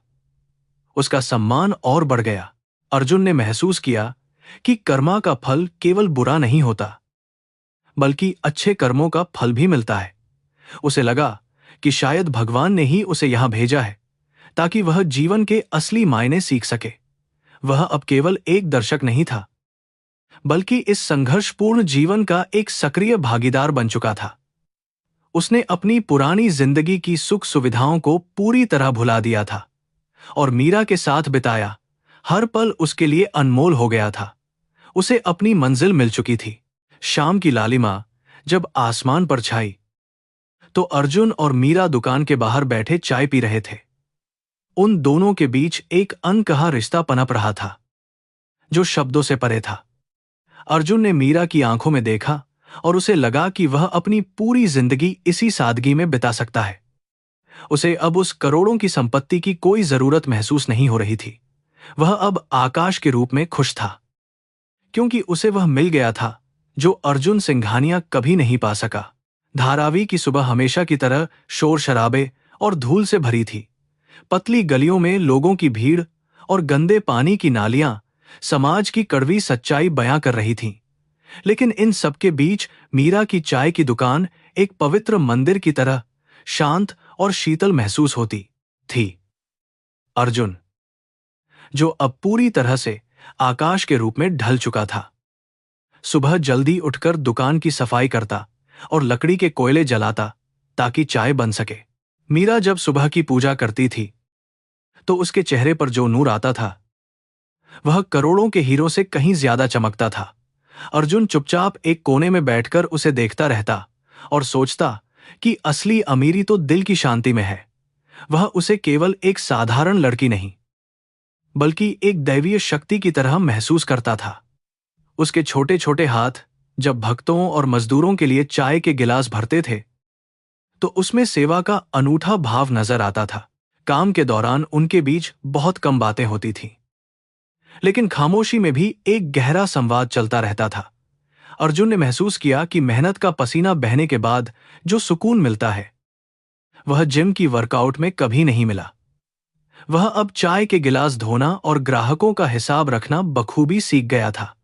उसका सम्मान और बढ़ गया। अर्जुन ने महसूस किया कि कर्मा का फल केवल बुरा नहीं होता, बल्कि अच्छे कर्मों का फल भी मिलता है। उसे लगा कि शायद भगवान ने ही उसे यहां भेजा है ताकि वह जीवन के असली मायने सीख सके। वह अब केवल एक दर्शक नहीं था, बल्कि इस संघर्षपूर्ण जीवन का एक सक्रिय भागीदार बन चुका था। उसने अपनी पुरानी जिंदगी की सुख सुविधाओं को पूरी तरह भुला दिया था और मीरा के साथ बिताया हर पल उसके लिए अनमोल हो गया था। उसे अपनी मंजिल मिल चुकी थी। शाम की लालिमा जब आसमान पर छाई तो अर्जुन और मीरा दुकान के बाहर बैठे चाय पी रहे थे। उन दोनों के बीच एक अनकहा रिश्ता पनप रहा था जो शब्दों से परे था। अर्जुन ने मीरा की आंखों में देखा और उसे लगा कि वह अपनी पूरी जिंदगी इसी सादगी में बिता सकता है। उसे अब उस करोड़ों की संपत्ति की कोई जरूरत महसूस नहीं हो रही थी। वह अब आकाश के रूप में खुश था क्योंकि उसे वह मिल गया था जो अर्जुन सिंघानिया कभी नहीं पा सका। धारावी की सुबह हमेशा की तरह शोर शराबे और धूल से भरी थी। पतली गलियों में लोगों की भीड़ और गंदे पानी की नालियां समाज की कड़वी सच्चाई बयां कर रही थीं। लेकिन इन सबके बीच मीरा की चाय की दुकान एक पवित्र मंदिर की तरह शांत और शीतल महसूस होती थी। अर्जुन, जो अब पूरी तरह से आकाश के रूप में ढल चुका था, सुबह जल्दी उठकर दुकान की सफाई करता और लकड़ी के कोयले जलाता ताकि चाय बन सके। मीरा जब सुबह की पूजा करती थी तो उसके चेहरे पर जो नूर आता था वह करोड़ों के हीरों से कहीं ज्यादा चमकता था। अर्जुन चुपचाप एक कोने में बैठकर उसे देखता रहता और सोचता कि असली अमीरी तो दिल की शांति में है। वह उसे केवल एक साधारण लड़की नहीं बल्कि एक दैवीय शक्ति की तरह महसूस करता था। उसके छोटे छोटे हाथ जब भक्तों और मजदूरों के लिए चाय के गिलास भरते थे तो उसमें सेवा का अनूठा भाव नजर आता था। काम के दौरान उनके बीच बहुत कम बातें होती थीं, लेकिन खामोशी में भी एक गहरा संवाद चलता रहता था। अर्जुन ने महसूस किया कि मेहनत का पसीना बहने के बाद जो सुकून मिलता है वह जिम की वर्कआउट में कभी नहीं मिला। वह अब चाय के गिलास धोना और ग्राहकों का हिसाब रखना बखूबी सीख गया था।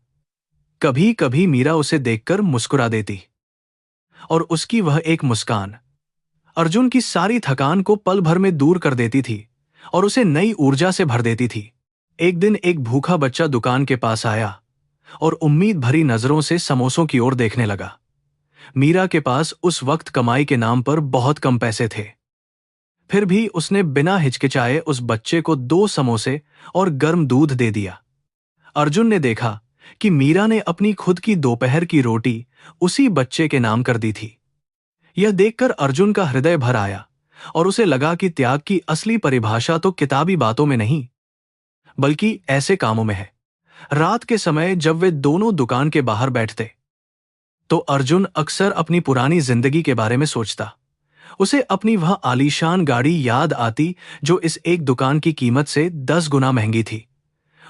कभी कभी मीरा उसे देखकर मुस्कुरा देती और उसकी वह एक मुस्कान अर्जुन की सारी थकान को पल भर में दूर कर देती थी और उसे नई ऊर्जा से भर देती थी। एक दिन एक भूखा बच्चा दुकान के पास आया और उम्मीद भरी नजरों से समोसों की ओर देखने लगा। मीरा के पास उस वक्त कमाई के नाम पर बहुत कम पैसे थे, फिर भी उसने बिना हिचकिचाए उस बच्चे को 2 समोसे और गर्म दूध दे दिया। अर्जुन ने देखा कि मीरा ने अपनी खुद की दोपहर की रोटी उसी बच्चे के नाम कर दी थी। यह देखकर अर्जुन का हृदय भर आया और उसे लगा कि त्याग की असली परिभाषा तो किताबी बातों में नहीं बल्कि ऐसे कामों में है। रात के समय जब वे दोनों दुकान के बाहर बैठते तो अर्जुन अक्सर अपनी पुरानी जिंदगी के बारे में सोचता। उसे अपनी वह आलीशान गाड़ी याद आती जो इस एक दुकान की कीमत से 10 गुना महंगी थी।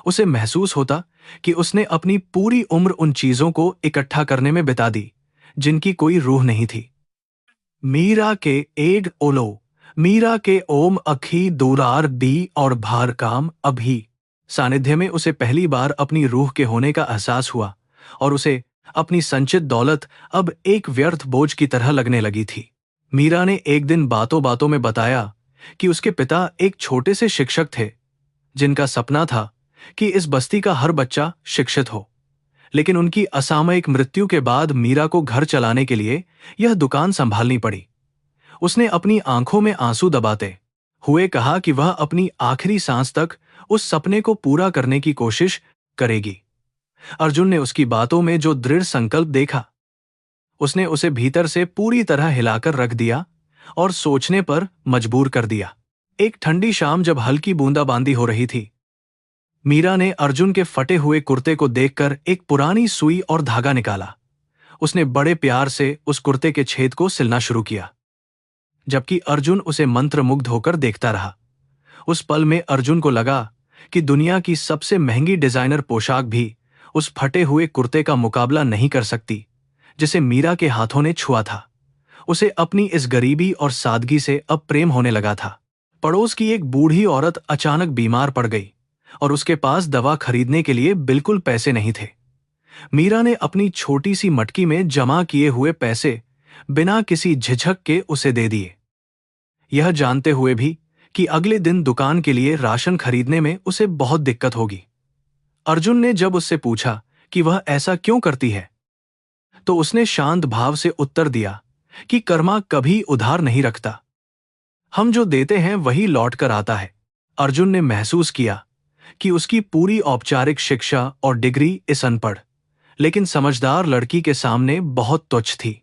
उसे महसूस होता कि उसने अपनी पूरी उम्र उन चीजों को इकट्ठा करने में बिता दी जिनकी कोई रूह नहीं थी। मीरा के एड ओलो, मीरा के ओम अखी दूरार दी और भार काम अभी सानिध्य में उसे पहली बार अपनी रूह के होने का एहसास हुआ और उसे अपनी संचित दौलत अब एक व्यर्थ बोझ की तरह लगने लगी थी। मीरा ने एक दिन बातों बातों में बताया कि उसके पिता एक छोटे से शिक्षक थे जिनका सपना था कि इस बस्ती का हर बच्चा शिक्षित हो, लेकिन उनकी असामयिक मृत्यु के बाद मीरा को घर चलाने के लिए यह दुकान संभालनी पड़ी। उसने अपनी आंखों में आंसू दबाते हुए कहा कि वह अपनी आखिरी सांस तक उस सपने को पूरा करने की कोशिश करेगी। अर्जुन ने उसकी बातों में जो दृढ़ संकल्प देखा उसने उसे भीतर से पूरी तरह हिलाकर रख दिया और सोचने पर मजबूर कर दिया। एक ठंडी शाम जब हल्की बूंदाबांदी हो रही थी, मीरा ने अर्जुन के फटे हुए कुर्ते को देखकर एक पुरानी सुई और धागा निकाला। उसने बड़े प्यार से उस कुर्ते के छेद को सिलना शुरू किया, जबकि अर्जुन उसे मंत्रमुग्ध होकर देखता रहा। उस पल में अर्जुन को लगा कि दुनिया की सबसे महंगी डिजाइनर पोशाक भी उस फटे हुए कुर्ते का मुकाबला नहीं कर सकती जिसे मीरा के हाथों ने छुआ था। उसे अपनी इस गरीबी और सादगी से अब प्रेम होने लगा था। पड़ोस की एक बूढ़ी औरत अचानक बीमार पड़ गई और उसके पास दवा खरीदने के लिए बिल्कुल पैसे नहीं थे। मीरा ने अपनी छोटी सी मटकी में जमा किए हुए पैसे बिना किसी झिझक के उसे दे दिए, यह जानते हुए भी कि अगले दिन दुकान के लिए राशन खरीदने में उसे बहुत दिक्कत होगी। अर्जुन ने जब उससे पूछा कि वह ऐसा क्यों करती है तो उसने शांत भाव से उत्तर दिया कि कर्मा कभी उधार नहीं रखता। हम जो देते हैं वही लौट कर आता है। अर्जुन ने महसूस किया कि उसकी पूरी औपचारिक शिक्षा और डिग्री इस अनपढ़ लेकिन समझदार लड़की के सामने बहुत तुच्छ थी।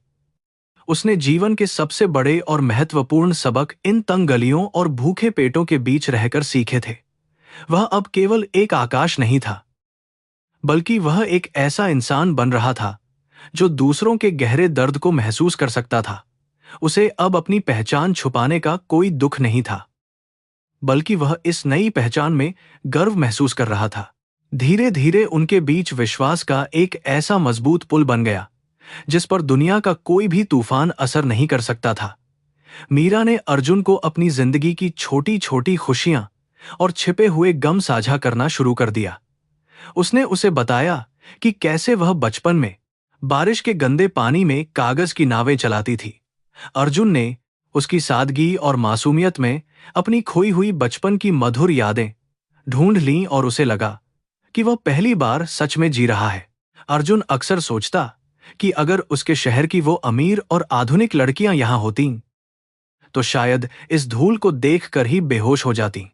उसने जीवन के सबसे बड़े और महत्वपूर्ण सबक इन तंग गलियों और भूखे पेटों के बीच रहकर सीखे थे। वह अब केवल एक आकाश नहीं था, बल्कि वह एक ऐसा इंसान बन रहा था जो दूसरों के गहरे दर्द को महसूस कर सकता था। उसे अब अपनी पहचान छुपाने का कोई दुख नहीं था, बल्कि वह इस नई पहचान में गर्व महसूस कर रहा था। धीरे धीरे उनके बीच विश्वास का एक ऐसा मजबूत पुल बन गया जिस पर दुनिया का कोई भी तूफान असर नहीं कर सकता था। मीरा ने अर्जुन को अपनी जिंदगी की छोटी छोटी खुशियां और छिपे हुए गम साझा करना शुरू कर दिया। उसने उसे बताया कि कैसे वह बचपन में बारिश के गंदे पानी में कागज की नावें चलाती थी। अर्जुन ने उसकी सादगी और मासूमियत में अपनी खोई हुई बचपन की मधुर यादें ढूंढ लीं और उसे लगा कि वह पहली बार सच में जी रहा है। अर्जुन अक्सर सोचता कि अगर उसके शहर की वो अमीर और आधुनिक लड़कियां यहां होतीं, तो शायद इस धूल को देखकर ही बेहोश हो जातीं।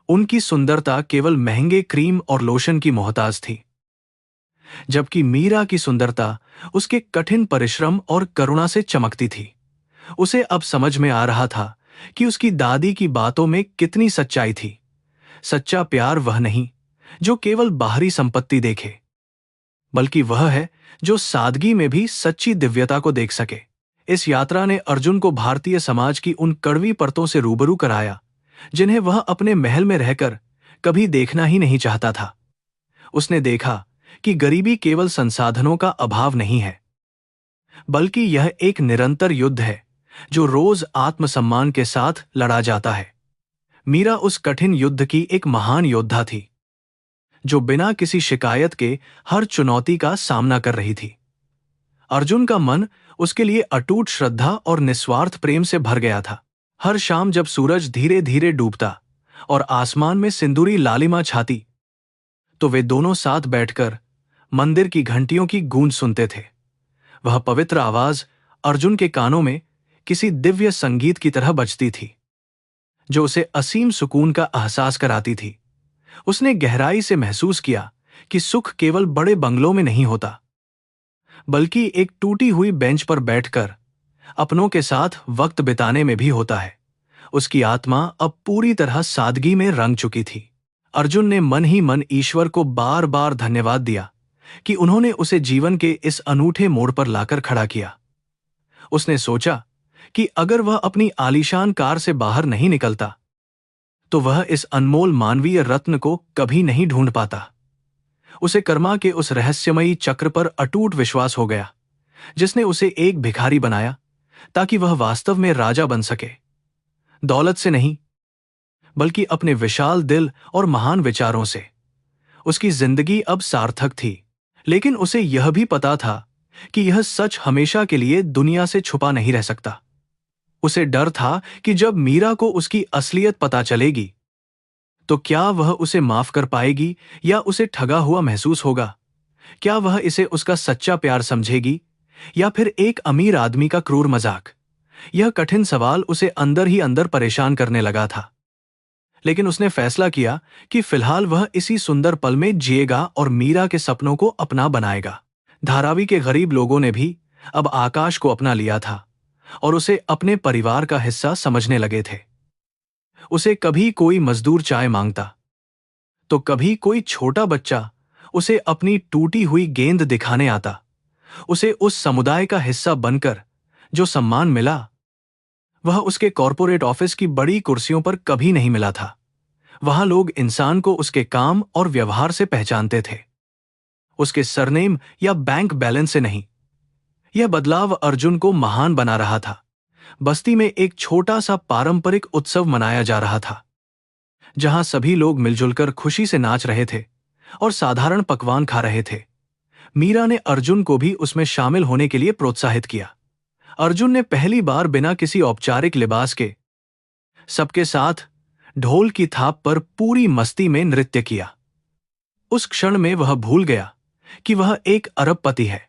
उनकी सुंदरता केवल महंगे क्रीम और लोशन की मोहताज थी, जबकि मीरा की सुंदरता उसके कठिन परिश्रम और करुणा से चमकती थी। उसे अब समझ में आ रहा था कि उसकी दादी की बातों में कितनी सच्चाई थी। सच्चा प्यार वह नहीं जो केवल बाहरी संपत्ति देखे, बल्कि वह है जो सादगी में भी सच्ची दिव्यता को देख सके। इस यात्रा ने अर्जुन को भारतीय समाज की उन कड़वी परतों से रूबरू कराया जिन्हें वह अपने महल में रहकर कभी देखना ही नहीं चाहता था। उसने देखा कि गरीबी केवल संसाधनों का अभाव नहीं है, बल्कि यह एक निरंतर युद्ध है जो रोज आत्मसम्मान के साथ लड़ा जाता है। मीरा उस कठिन युद्ध की एक महान योद्धा थी, जो बिना किसी शिकायत के हर चुनौती का सामना कर रही थी। अर्जुन का मन उसके लिए अटूट श्रद्धा और निस्वार्थ प्रेम से भर गया था। हर शाम जब सूरज धीरे धीरे डूबता और आसमान में सिंदूरी लालिमा छाती, तो वे दोनों साथ बैठकर मंदिर की घंटियों की गूंज सुनते थे। वह पवित्र आवाज अर्जुन के कानों में किसी दिव्य संगीत की तरह बजती थी, जो उसे असीम सुकून का एहसास कराती थी। उसने गहराई से महसूस किया कि सुख केवल बड़े बंगलों में नहीं होता, बल्कि एक टूटी हुई बेंच पर बैठकर अपनों के साथ वक्त बिताने में भी होता है। उसकी आत्मा अब पूरी तरह सादगी में रंग चुकी थी। अर्जुन ने मन ही मन ईश्वर को बार बार धन्यवाद दिया कि उन्होंने उसे जीवन के इस अनूठे मोड़ पर लाकर खड़ा किया। उसने सोचा कि अगर वह अपनी आलीशान कार से बाहर नहीं निकलता, तो वह इस अनमोल मानवीय रत्न को कभी नहीं ढूंढ पाता। उसे कर्मा के उस रहस्यमयी चक्र पर अटूट विश्वास हो गया, जिसने उसे एक भिखारी बनाया ताकि वह वास्तव में राजा बन सके। दौलत से नहीं, बल्कि अपने विशाल दिल और महान विचारों से। उसकी जिंदगी अब सार्थक थी, लेकिन उसे यह भी पता था कि यह सच हमेशा के लिए दुनिया से छुपा नहीं रह सकता। उसे डर था कि जब मीरा को उसकी असलियत पता चलेगी, तो क्या वह उसे माफ कर पाएगी या उसे ठगा हुआ महसूस होगा? क्या वह इसे उसका सच्चा प्यार समझेगी या फिर एक अमीर आदमी का क्रूर मजाक? यह कठिन सवाल उसे अंदर ही अंदर परेशान करने लगा था। लेकिन उसने फैसला किया कि फिलहाल वह इसी सुंदर पल में जिएगा और मीरा के सपनों को अपना बनाएगा। धारावी के गरीब लोगों ने भी अब आकाश को अपना लिया था और उसे अपने परिवार का हिस्सा समझने लगे थे। उसे कभी कोई मजदूर चाय मांगता, तो कभी कोई छोटा बच्चा उसे अपनी टूटी हुई गेंद दिखाने आता। उसे उस समुदाय का हिस्सा बनकर जो सम्मान मिला, वह उसके कॉरपोरेट ऑफिस की बड़ी कुर्सियों पर कभी नहीं मिला था। वहां लोग इंसान को उसके काम और व्यवहार से पहचानते थे, उसके सरनेम या बैंक बैलेंस से नहीं। यह बदलाव अर्जुन को महान बना रहा था। बस्ती में एक छोटा सा पारंपरिक उत्सव मनाया जा रहा था, जहां सभी लोग मिलजुलकर खुशी से नाच रहे थे और साधारण पकवान खा रहे थे। मीरा ने अर्जुन को भी उसमें शामिल होने के लिए प्रोत्साहित किया। अर्जुन ने पहली बार बिना किसी औपचारिक लिबास के सबके साथ ढोल की थाप पर पूरी मस्ती में नृत्य किया। उस क्षण में वह भूल गया कि वह एक अरबपति है।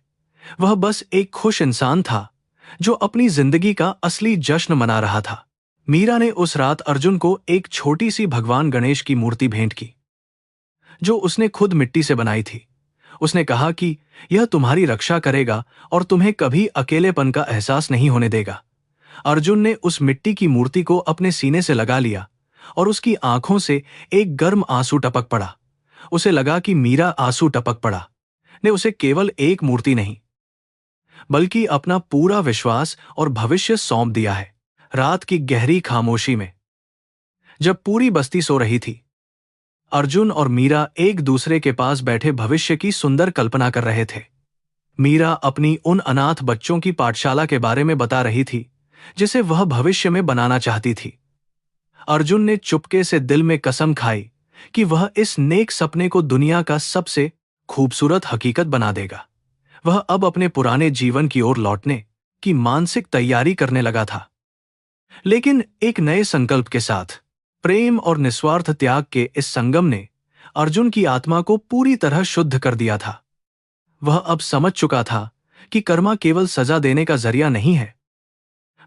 वह बस एक खुश इंसान था जो अपनी जिंदगी का असली जश्न मना रहा था। मीरा ने उस रात अर्जुन को एक छोटी सी भगवान गणेश की मूर्ति भेंट की, जो उसने खुद मिट्टी से बनाई थी। उसने कहा कि यह तुम्हारी रक्षा करेगा और तुम्हें कभी अकेलेपन का एहसास नहीं होने देगा। अर्जुन ने उस मिट्टी की मूर्ति को अपने सीने से लगा लिया और उसकी आंखों से एक गर्म आंसू टपक पड़ा। उसे लगा कि मीरा आंसू टपक पड़ा ने उसे केवल एक मूर्ति नहीं, बल्कि अपना पूरा विश्वास और भविष्य सौंप दिया है। रात की गहरी खामोशी में, जब पूरी बस्ती सो रही थी, अर्जुन और मीरा एक दूसरे के पास बैठे भविष्य की सुंदर कल्पना कर रहे थे। मीरा अपनी उन अनाथ बच्चों की पाठशाला के बारे में बता रही थी जिसे वह भविष्य में बनाना चाहती थी। अर्जुन ने चुपके से दिल में कसम खाई कि वह इस नेक सपने को दुनिया का सबसे खूबसूरत हकीकत बना देगा। वह अब अपने पुराने जीवन की ओर लौटने की मानसिक तैयारी करने लगा था, लेकिन एक नए संकल्प के साथ। प्रेम और निस्वार्थ त्याग के इस संगम ने अर्जुन की आत्मा को पूरी तरह शुद्ध कर दिया था। वह अब समझ चुका था कि कर्मा केवल सजा देने का जरिया नहीं है,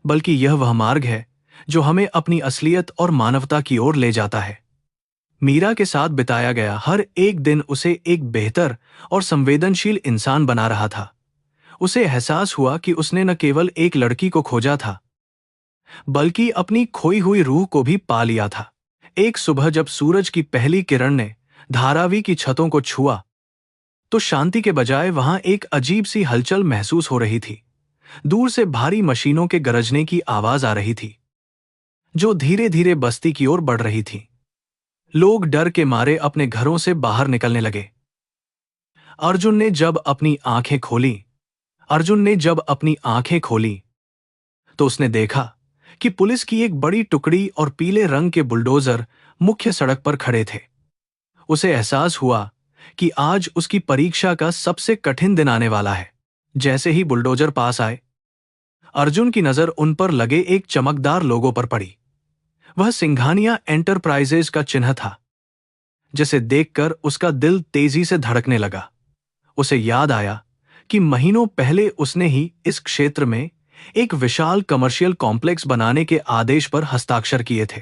बल्कि यह वह मार्ग है जो हमें अपनी असलियत और मानवता की ओर ले जाता है। मीरा के साथ बिताया गया हर एक दिन उसे एक बेहतर और संवेदनशील इंसान बना रहा था। उसे एहसास हुआ कि उसने न केवल एक लड़की को खोजा था, बल्कि अपनी खोई हुई रूह को भी पा लिया था। एक सुबह जब सूरज की पहली किरण ने धारावी की छतों को छुआ, तो शांति के बजाय वहां एक अजीब सी हलचल महसूस हो रही थी। दूर से भारी मशीनों के गरजने की आवाज आ रही थी, जो धीरे धीरे बस्ती की ओर बढ़ रही थी। लोग डर के मारे अपने घरों से बाहर निकलने लगे। अर्जुन ने जब अपनी आंखें खोली, तो उसने देखा कि पुलिस की एक बड़ी टुकड़ी और पीले रंग के बुलडोजर मुख्य सड़क पर खड़े थे। उसे एहसास हुआ कि आज उसकी परीक्षा का सबसे कठिन दिन आने वाला है। जैसे ही बुलडोजर पास आए, अर्जुन की नजर उन पर लगे एक चमकदार लोगो पर पड़ी। वह सिंघानिया एंटरप्राइजेज का चिन्ह था, जिसे देखकर उसका दिल तेजी से धड़कने लगा। उसे याद आया कि महीनों पहले उसने ही इस क्षेत्र में एक विशाल कमर्शियल कॉम्प्लेक्स बनाने के आदेश पर हस्ताक्षर किए थे।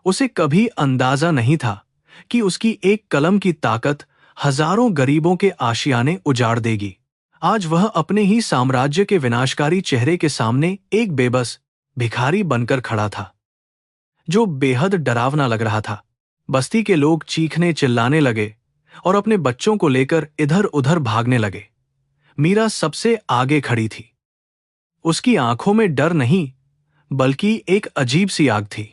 उसे कभी अंदाजा नहीं था कि उसकी एक कलम की ताकत हजारों गरीबों के आशियाने उजाड़ देगी। आज वह अपने ही साम्राज्य के विनाशकारी चेहरे के सामने एक बेबस भिखारी बनकर खड़ा था, जो बेहद डरावना लग रहा था। बस्ती के लोग चीखने चिल्लाने लगे और अपने बच्चों को लेकर इधर उधर भागने लगे। मीरा सबसे आगे खड़ी थी। उसकी आंखों में डर नहीं, बल्कि एक अजीब सी आग थी।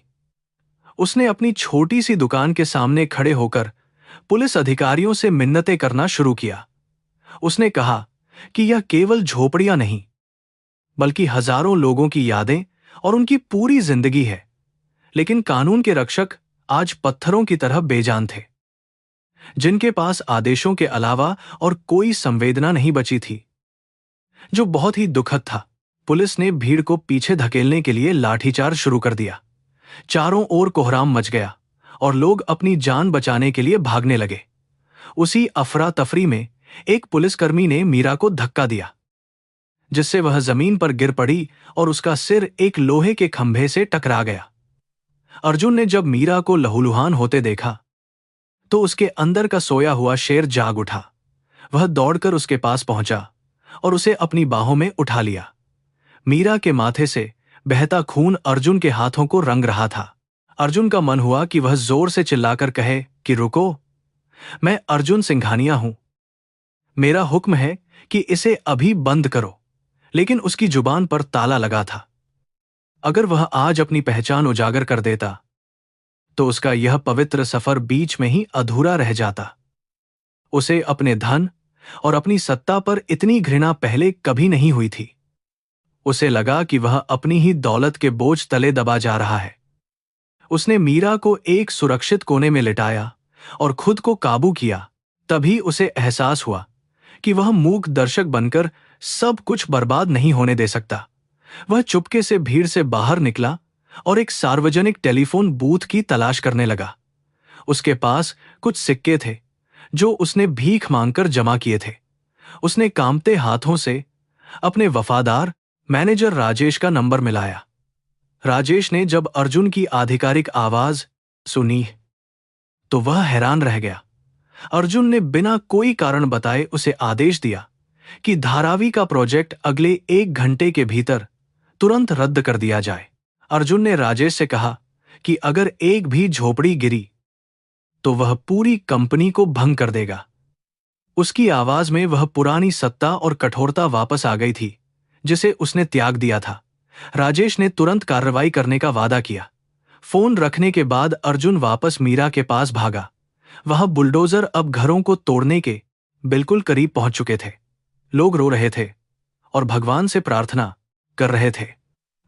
उसने अपनी छोटी सी दुकान के सामने खड़े होकर पुलिस अधिकारियों से मिन्नतें करना शुरू किया। उसने कहा कि यह केवल झोपड़ियां नहीं, बल्कि हजारों लोगों की यादें और उनकी पूरी जिंदगी है। लेकिन कानून के रक्षक आज पत्थरों की तरह बेजान थे, जिनके पास आदेशों के अलावा और कोई संवेदना नहीं बची थी, जो बहुत ही दुखद था। पुलिस ने भीड़ को पीछे धकेलने के लिए लाठीचार्ज शुरू कर दिया। चारों ओर कोहराम मच गया और लोग अपनी जान बचाने के लिए भागने लगे। उसी अफरा तफरी में एक पुलिसकर्मी ने मीरा को धक्का दिया, जिससे वह जमीन पर गिर पड़ी और उसका सिर एक लोहे के खंभे से टकरा गया। अर्जुन ने जब मीरा को लहूलुहान होते देखा, तो उसके अंदर का सोया हुआ शेर जाग उठा। वह दौड़कर उसके पास पहुंचा और उसे अपनी बाहों में उठा लिया। मीरा के माथे से बहता खून अर्जुन के हाथों को रंग रहा था। अर्जुन का मन हुआ कि वह जोर से चिल्लाकर कहे कि रुको, मैं अर्जुन सिंघानिया हूं, मेरा हुक्म है कि इसे अभी बंद करो। लेकिन उसकी जुबान पर ताला लगा था। अगर वह आज अपनी पहचान उजागर कर देता, तो उसका यह पवित्र सफर बीच में ही अधूरा रह जाता। उसे अपने धन और अपनी सत्ता पर इतनी घृणा पहले कभी नहीं हुई थी। उसे लगा कि वह अपनी ही दौलत के बोझ तले दबा जा रहा है। उसने मीरा को एक सुरक्षित कोने में लिटाया और खुद को काबू किया। तभी उसे एहसास हुआ कि वह मूक दर्शक बनकर सब कुछ बर्बाद नहीं होने दे सकता। वह चुपके से भीड़ से बाहर निकला और एक सार्वजनिक टेलीफोन बूथ की तलाश करने लगा। उसके पास कुछ सिक्के थे जो उसने भीख मांगकर जमा किए थे। उसने कांपते हाथों से अपने वफादार मैनेजर राजेश का नंबर मिलाया। राजेश ने जब अर्जुन की आधिकारिक आवाज सुनी तो वह हैरान रह गया। अर्जुन ने बिना कोई कारण बताए उसे आदेश दिया कि धारावी का प्रोजेक्ट अगले 1 घंटे के भीतर तुरंत रद्द कर दिया जाए। अर्जुन ने राजेश से कहा कि अगर एक भी झोपड़ी गिरी तो वह पूरी कंपनी को भंग कर देगा। उसकी आवाज में वह पुरानी सत्ता और कठोरता वापस आ गई थी जिसे उसने त्याग दिया था। राजेश ने तुरंत कार्रवाई करने का वादा किया। फोन रखने के बाद अर्जुन वापस मीरा के पास भागा। वह बुलडोजर अब घरों को तोड़ने के बिल्कुल करीब पहुंच चुके थे। लोग रो रहे थे और भगवान से प्रार्थना कर रहे थे।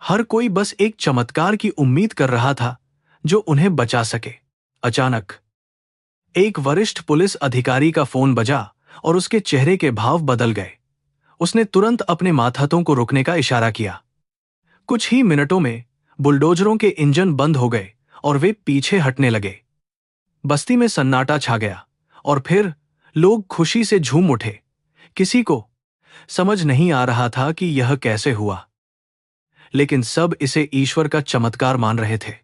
हर कोई बस एक चमत्कार की उम्मीद कर रहा था जो उन्हें बचा सके। अचानक एक वरिष्ठ पुलिस अधिकारी का फोन बजा और उसके चेहरे के भाव बदल गए। उसने तुरंत अपने मातहतों को रोकने का इशारा किया। कुछ ही मिनटों में बुलडोजरों के इंजन बंद हो गए और वे पीछे हटने लगे। बस्ती में सन्नाटा छा गया और फिर लोग खुशी से झूम उठे। किसी को समझ नहीं आ रहा था कि यह कैसे हुआ, लेकिन सब इसे ईश्वर का चमत्कार मान रहे थे।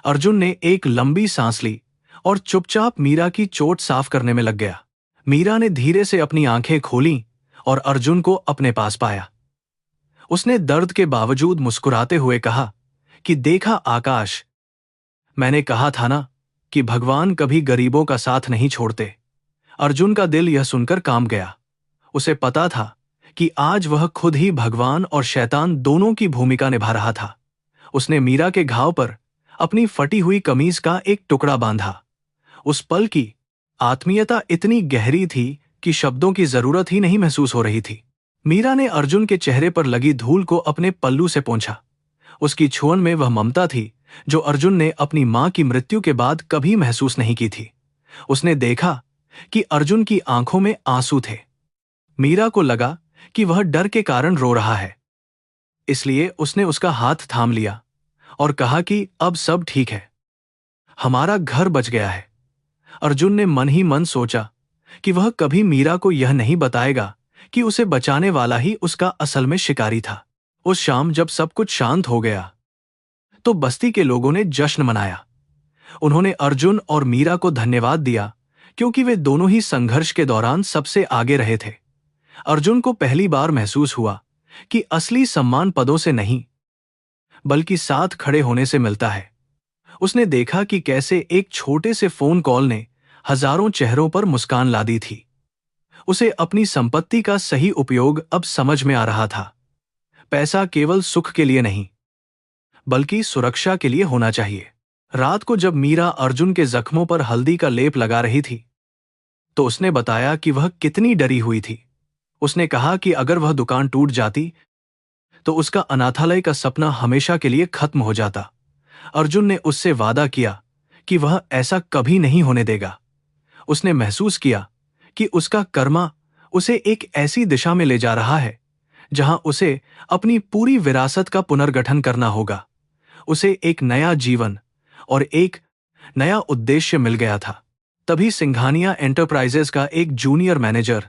अर्जुन ने एक लंबी सांस ली और चुपचाप मीरा की चोट साफ करने में लग गया। मीरा ने धीरे से अपनी आंखें खोलीं और अर्जुन को अपने पास पाया। उसने दर्द के बावजूद मुस्कुराते हुए कहा कि देखा आकाश, मैंने कहा था ना कि भगवान कभी गरीबों का साथ नहीं छोड़ते। अर्जुन का दिल यह सुनकर कांप गया। उसे पता था कि आज वह खुद ही भगवान और शैतान दोनों की भूमिका निभा रहा था। उसने मीरा के घाव पर अपनी फटी हुई कमीज का एक टुकड़ा बांधा। उस पल की आत्मीयता इतनी गहरी थी कि शब्दों की जरूरत ही नहीं महसूस हो रही थी। मीरा ने अर्जुन के चेहरे पर लगी धूल को अपने पल्लू से पोंछा। उसकी छुअन में वह ममता थी जो अर्जुन ने अपनी मां की मृत्यु के बाद कभी महसूस नहीं की थी। उसने देखा कि अर्जुन की आंखों में आंसू थे। मीरा को लगा कि वह डर के कारण रो रहा है, इसलिए उसने उसका हाथ थाम लिया और कहा कि अब सब ठीक है, हमारा घर बच गया है। अर्जुन ने मन ही मन सोचा कि वह कभी मीरा को यह नहीं बताएगा कि उसे बचाने वाला ही उसका असल में शिकारी था। उस शाम जब सब कुछ शांत हो गया तो बस्ती के लोगों ने जश्न मनाया। उन्होंने अर्जुन और मीरा को धन्यवाद दिया क्योंकि वे दोनों ही संघर्ष के दौरान सबसे आगे रहे थे। अर्जुन को पहली बार महसूस हुआ कि असली सम्मान पदों से नहीं बल्कि साथ खड़े होने से मिलता है। उसने देखा कि कैसे एक छोटे से फोन कॉल ने हजारों चेहरों पर मुस्कान ला दी थी। उसे अपनी संपत्ति का सही उपयोग अब समझ में आ रहा था। पैसा केवल सुख के लिए नहीं बल्कि सुरक्षा के लिए होना चाहिए। रात को जब मीरा अर्जुन के जख्मों पर हल्दी का लेप लगा रही थी तो उसने बताया कि वह कितनी डरी हुई थी। उसने कहा कि अगर वह दुकान टूट जाती तो उसका अनाथालय का सपना हमेशा के लिए खत्म हो जाता। अर्जुन ने उससे वादा किया कि वह ऐसा कभी नहीं होने देगा। उसने महसूस किया कि उसका कर्मा उसे एक ऐसी दिशा में ले जा रहा है जहां उसे अपनी पूरी विरासत का पुनर्गठन करना होगा। उसे एक नया जीवन और एक नया उद्देश्य मिल गया था। तभी सिंघानिया एंटरप्राइजेज का एक जूनियर मैनेजर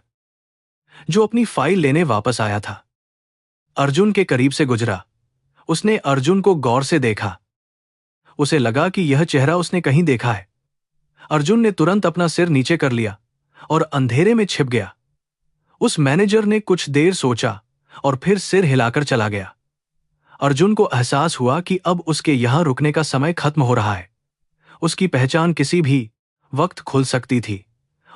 जो अपनी फाइल लेने वापस आया था अर्जुन के करीब से गुजरा। उसने अर्जुन को गौर से देखा। उसे लगा कि यह चेहरा उसने कहीं देखा है। अर्जुन ने तुरंत अपना सिर नीचे कर लिया और अंधेरे में छिप गया। उस मैनेजर ने कुछ देर सोचा और फिर सिर हिलाकर चला गया। अर्जुन को एहसास हुआ कि अब उसके यहां रुकने का समय खत्म हो रहा है। उसकी पहचान किसी भी वक्त खुल सकती थी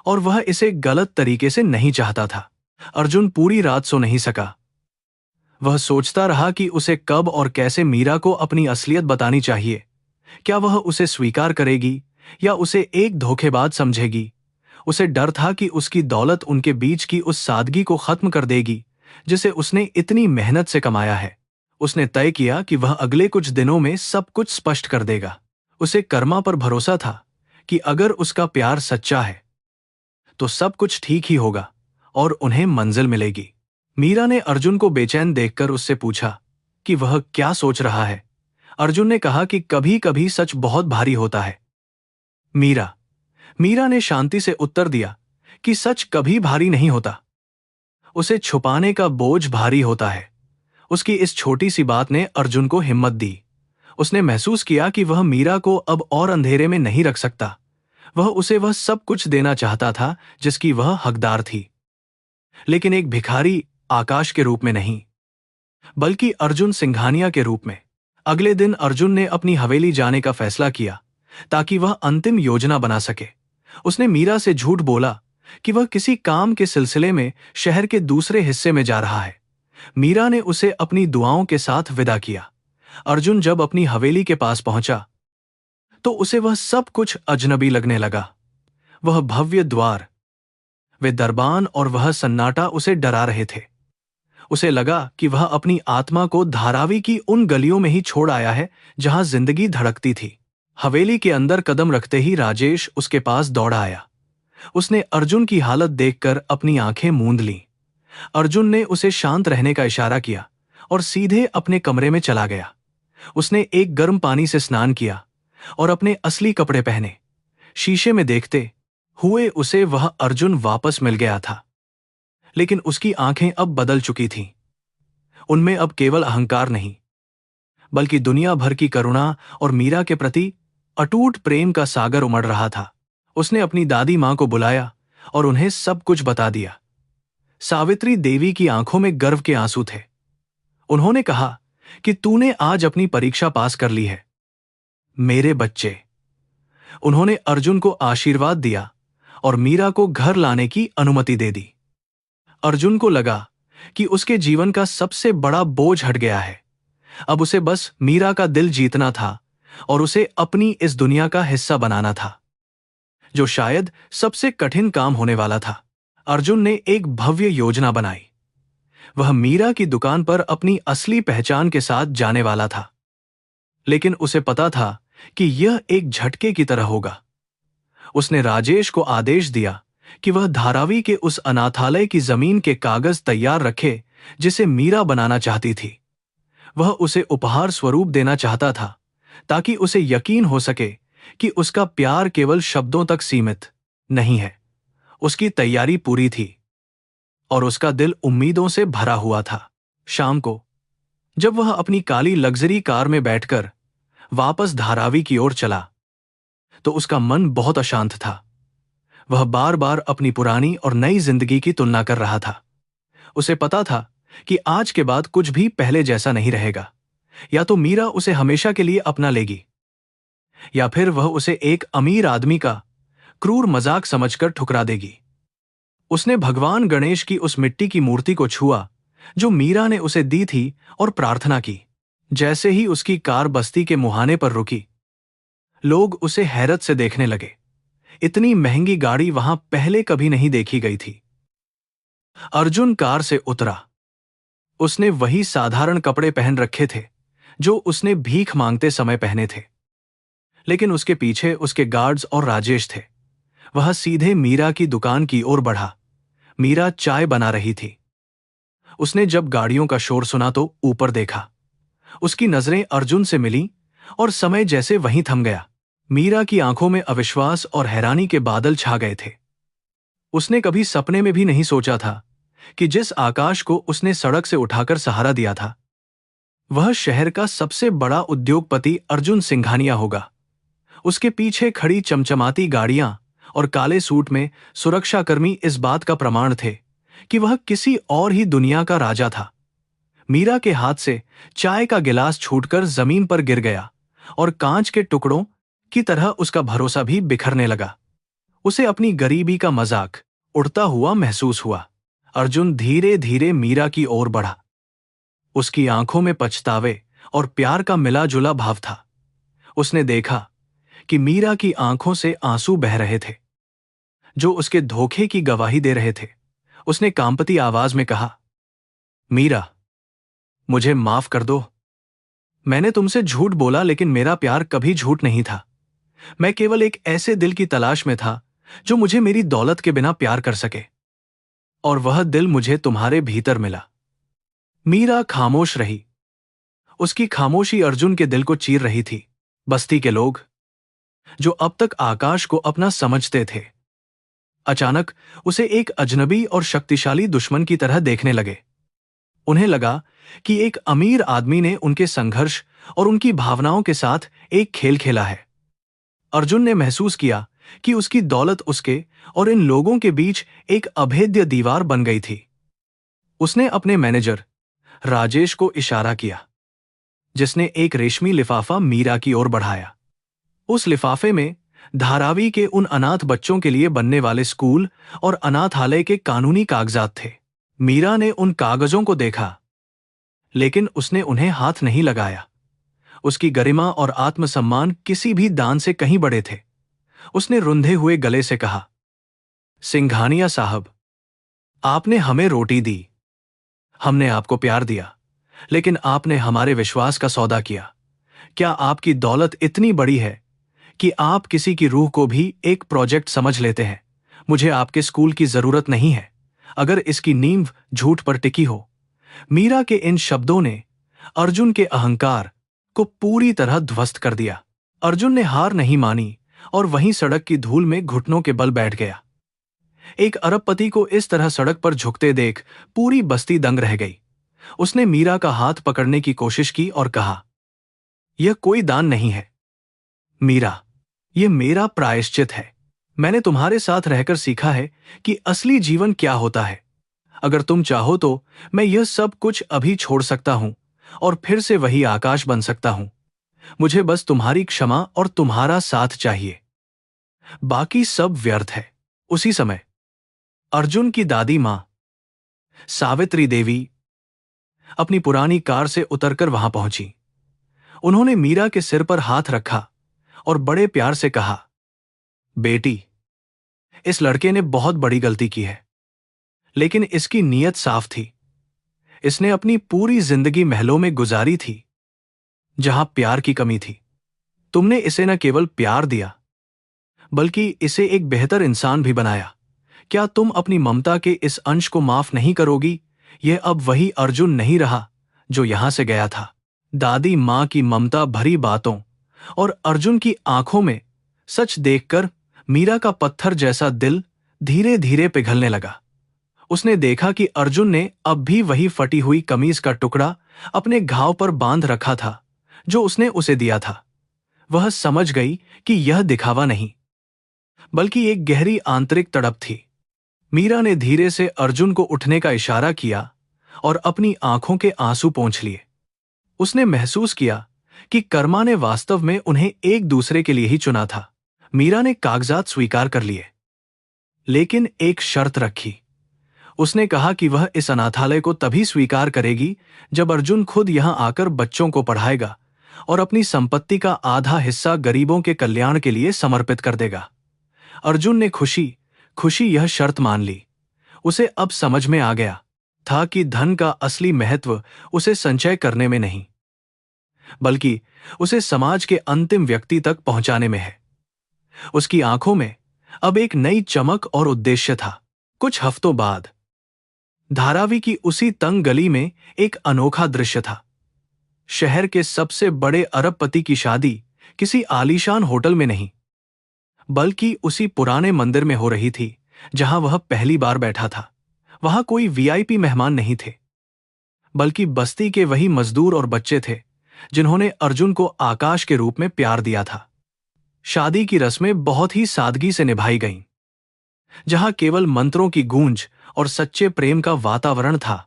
और वह इसे गलत तरीके से नहीं चाहता था। अर्जुन पूरी रात सो नहीं सका। वह सोचता रहा कि उसे कब और कैसे मीरा को अपनी असलियत बतानी चाहिए। क्या वह उसे स्वीकार करेगी या उसे एक धोखेबाज समझेगी? उसे डर था कि उसकी दौलत उनके बीच की उस सादगी को खत्म कर देगी जिसे उसने इतनी मेहनत से कमाया है। उसने तय किया कि वह अगले कुछ दिनों में सब कुछ स्पष्ट कर देगा। उसे कर्मा पर भरोसा था कि अगर उसका प्यार सच्चा है तो सब कुछ ठीक ही होगा और उन्हें मंजिल मिलेगी। मीरा ने अर्जुन को बेचैन देखकर उससे पूछा कि वह क्या सोच रहा है। अर्जुन ने कहा कि कभी कभी सच बहुत भारी होता है। मीरा ने शांति से उत्तर दिया कि सच कभी भारी नहीं होता, उसे छुपाने का बोझ भारी होता है। उसकी इस छोटी सी बात ने अर्जुन को हिम्मत दी। उसने महसूस किया कि वह मीरा को अब और अंधेरे में नहीं रख सकता। वह सब कुछ देना चाहता था जिसकी वह हकदार थी, लेकिन एक भिखारी आकाश के रूप में नहीं, बल्कि अर्जुन सिंघानिया के रूप में। अगले दिन अर्जुन ने अपनी हवेली जाने का फैसला किया ताकि वह अंतिम योजना बना सके। उसने मीरा से झूठ बोला कि वह किसी काम के सिलसिले में शहर के दूसरे हिस्से में जा रहा है। मीरा ने उसे अपनी दुआओं के साथ विदा किया। अर्जुन जब अपनी हवेली के पास पहुंचा तो उसे वह सब कुछ अजनबी लगने लगा। वह भव्य द्वार, वे दरबान और वह सन्नाटा उसे डरा रहे थे। उसे लगा कि वह अपनी आत्मा को धारावी की उन गलियों में ही छोड़ आया है जहां जिंदगी धड़कती थी। हवेली के अंदर कदम रखते ही राजेश उसके पास दौड़ा आया। उसने अर्जुन की हालत देखकर अपनी आंखें मूंद लीं। अर्जुन ने उसे शांत रहने का इशारा किया और सीधे अपने कमरे में चला गया। उसने एक गर्म पानी से स्नान किया और अपने असली कपड़े पहने। शीशे में देखते हुए उसे वह अर्जुन वापस मिल गया था, लेकिन उसकी आंखें अब बदल चुकी थीं। उनमें अब केवल अहंकार नहीं, बल्कि दुनिया भर की करुणा और मीरा के प्रति अटूट प्रेम का सागर उमड़ रहा था। उसने अपनी दादी मां को बुलाया और उन्हें सब कुछ बता दिया। सावित्री देवी की आंखों में गर्व के आंसू थे। उन्होंने कहा कि तूने आज अपनी परीक्षा पास कर ली है मेरे बच्चे। उन्होंने अर्जुन को आशीर्वाद दिया और मीरा को घर लाने की अनुमति दे दी। अर्जुन को लगा कि उसके जीवन का सबसे बड़ा बोझ हट गया है। अब उसे बस मीरा का दिल जीतना था और उसे अपनी इस दुनिया का हिस्सा बनाना था, जो शायद सबसे कठिन काम होने वाला था। अर्जुन ने एक भव्य योजना बनाई। वह मीरा की दुकान पर अपनी असली पहचान के साथ जाने वाला था, लेकिन उसे पता था कि यह एक झटके की तरह होगा। उसने राजेश को आदेश दिया कि वह धारावी के उस अनाथालय की जमीन के कागज तैयार रखे जिसे मीरा बनाना चाहती थी। वह उसे उपहार स्वरूप देना चाहता था ताकि उसे यकीन हो सके कि उसका प्यार केवल शब्दों तक सीमित नहीं है। उसकी तैयारी पूरी थी और उसका दिल उम्मीदों से भरा हुआ था। शाम को जब वह अपनी काली लग्जरी कार में बैठकर वापस धारावी की ओर चला तो उसका मन बहुत अशांत था। वह बार बार अपनी पुरानी और नई जिंदगी की तुलना कर रहा था। उसे पता था कि आज के बाद कुछ भी पहले जैसा नहीं रहेगा। या तो मीरा उसे हमेशा के लिए अपना लेगी, या फिर वह उसे एक अमीर आदमी का क्रूर मजाक समझकर ठुकरा देगी। उसने भगवान गणेश की उस मिट्टी की मूर्ति को छुआ जो मीरा ने उसे दी थी और प्रार्थना की। जैसे ही उसकी कार बस्ती के मुहाने पर रुकी, लोग उसे हैरत से देखने लगे। इतनी महंगी गाड़ी वहां पहले कभी नहीं देखी गई थी। अर्जुन कार से उतरा। उसने वही साधारण कपड़े पहन रखे थे जो उसने भीख मांगते समय पहने थे, लेकिन उसके पीछे उसके गार्ड्स और राजेश थे। वह सीधे मीरा की दुकान की ओर बढ़ा। मीरा चाय बना रही थी। उसने जब गाड़ियों का शोर सुना तो ऊपर देखा। उसकी नजरें अर्जुन से मिलीं और समय जैसे वहीं थम गया। मीरा की आंखों में अविश्वास और हैरानी के बादल छा गए थे। उसने कभी सपने में भी नहीं सोचा था कि जिस आकाश को उसने सड़क से उठाकर सहारा दिया था, वह शहर का सबसे बड़ा उद्योगपति अर्जुन सिंघानिया होगा। उसके पीछे खड़ी चमचमाती गाड़ियां और काले सूट में सुरक्षाकर्मी इस बात का प्रमाण थे कि वह किसी और ही दुनिया का राजा था। मीरा के हाथ से चाय का गिलास छूटकर जमीन पर गिर गया और कांच के टुकड़ों की तरह उसका भरोसा भी बिखरने लगा। उसे अपनी गरीबी का मजाक उड़ता हुआ महसूस हुआ। अर्जुन धीरे धीरे मीरा की ओर बढ़ा। उसकी आंखों में पछतावे और प्यार का मिला जुला भाव था। उसने देखा कि मीरा की आंखों से आंसू बह रहे थे, जो उसके धोखे की गवाही दे रहे थे। उसने कांपती आवाज में कहा, मीरा, मुझे माफ कर दो। मैंने तुमसे झूठ बोला, लेकिन मेरा प्यार कभी झूठ नहीं था। मैं केवल एक ऐसे दिल की तलाश में था जो मुझे मेरी दौलत के बिना प्यार कर सके, और वह दिल मुझे तुम्हारे भीतर मिला। मीरा खामोश रही। उसकी खामोशी अर्जुन के दिल को चीर रही थी। बस्ती के लोग, जो अब तक आकाश को अपना समझते थे, अचानक उसे एक अजनबी और शक्तिशाली दुश्मन की तरह देखने लगे। उन्हें लगा कि एक अमीर आदमी ने उनके संघर्ष और उनकी भावनाओं के साथ एक खेल खेला है। अर्जुन ने महसूस किया कि उसकी दौलत उसके और इन लोगों के बीच एक अभेद्य दीवार बन गई थी। उसने अपने मैनेजर राजेश को इशारा किया, जिसने एक रेशमी लिफाफा मीरा की ओर बढ़ाया। उस लिफाफे में धारावी के उन अनाथ बच्चों के लिए बनने वाले स्कूल और अनाथालय के कानूनी कागजात थे। मीरा ने उन कागजों को देखा, लेकिन उसने उन्हें हाथ नहीं लगाया। उसकी गरिमा और आत्मसम्मान किसी भी दान से कहीं बड़े थे। उसने रुंधे हुए गले से कहा, सिंघानिया साहब, आपने हमें रोटी दी, हमने आपको प्यार दिया, लेकिन आपने हमारे विश्वास का सौदा किया। क्या आपकी दौलत इतनी बड़ी है कि आप किसी की रूह को भी एक प्रोजेक्ट समझ लेते हैं? मुझे आपके स्कूल की जरूरत नहीं है, अगर इसकी नींव झूठ पर टिकी हो। मीरा के इन शब्दों ने अर्जुन के अहंकार को पूरी तरह ध्वस्त कर दिया। अर्जुन ने हार नहीं मानी और वहीं सड़क की धूल में घुटनों के बल बैठ गया। एक अरबपति को इस तरह सड़क पर झुकते देख पूरी बस्ती दंग रह गई। उसने मीरा का हाथ पकड़ने की कोशिश की और कहा, यह कोई दान नहीं है मीरा, यह मेरा प्रायश्चित है। मैंने तुम्हारे साथ रहकर सीखा है कि असली जीवन क्या होता है। अगर तुम चाहो तो मैं यह सब कुछ अभी छोड़ सकता हूं और फिर से वही आकाश बन सकता हूं। मुझे बस तुम्हारी क्षमा और तुम्हारा साथ चाहिए, बाकी सब व्यर्थ है। उसी समय अर्जुन की दादी मां सावित्री देवी अपनी पुरानी कार से उतरकर वहां पहुंची। उन्होंने मीरा के सिर पर हाथ रखा और बड़े प्यार से कहा, बेटी, इस लड़के ने बहुत बड़ी गलती की है, लेकिन इसकी नीयत साफ थी। इसने अपनी पूरी जिंदगी महलों में गुजारी थी, जहां प्यार की कमी थी। तुमने इसे न केवल प्यार दिया, बल्कि इसे एक बेहतर इंसान भी बनाया। क्या तुम अपनी ममता के इस अंश को माफ नहीं करोगी? यह अब वही अर्जुन नहीं रहा जो यहां से गया था। दादी मां की ममता भरी बातों और अर्जुन की आंखों में सच देखकर मीरा का पत्थर जैसा दिल धीरे धीरे पिघलने लगा। उसने देखा कि अर्जुन ने अब भी वही फटी हुई कमीज का टुकड़ा अपने घाव पर बांध रखा था जो उसने उसे दिया था। वह समझ गई कि यह दिखावा नहीं, बल्कि एक गहरी आंतरिक तड़प थी। मीरा ने धीरे से अर्जुन को उठने का इशारा किया और अपनी आंखों के आंसू पोंछ लिए। उसने महसूस किया कि कर्मा ने वास्तव में उन्हें एक दूसरे के लिए ही चुना था। मीरा ने कागजात स्वीकार कर लिए, लेकिन एक शर्त रखी। उसने कहा कि वह इस अनाथालय को तभी स्वीकार करेगी जब अर्जुन खुद यहां आकर बच्चों को पढ़ाएगा और अपनी संपत्ति का आधा हिस्सा गरीबों के कल्याण के लिए समर्पित कर देगा। अर्जुन ने खुशी खुशी यह शर्त मान ली। उसे अब समझ में आ गया था कि धन का असली महत्व उसे संचय करने में नहीं, बल्कि उसे समाज के अंतिम व्यक्ति तक पहुंचाने में है। उसकी आंखों में अब एक नई चमक और उद्देश्य था। कुछ हफ्तों बाद धारावी की उसी तंग गली में एक अनोखा दृश्य था। शहर के सबसे बड़े अरबपति की शादी किसी आलीशान होटल में नहीं, बल्कि उसी पुराने मंदिर में हो रही थी जहां वह पहली बार बैठा था। वहां कोई वीआईपी मेहमान नहीं थे, बल्कि बस्ती के वही मजदूर और बच्चे थे जिन्होंने अर्जुन को आकाश के रूप में प्यार दिया था। शादी की रस्में बहुत ही सादगी से निभाई गईं, जहां केवल मंत्रों की गूंज और सच्चे प्रेम का वातावरण था,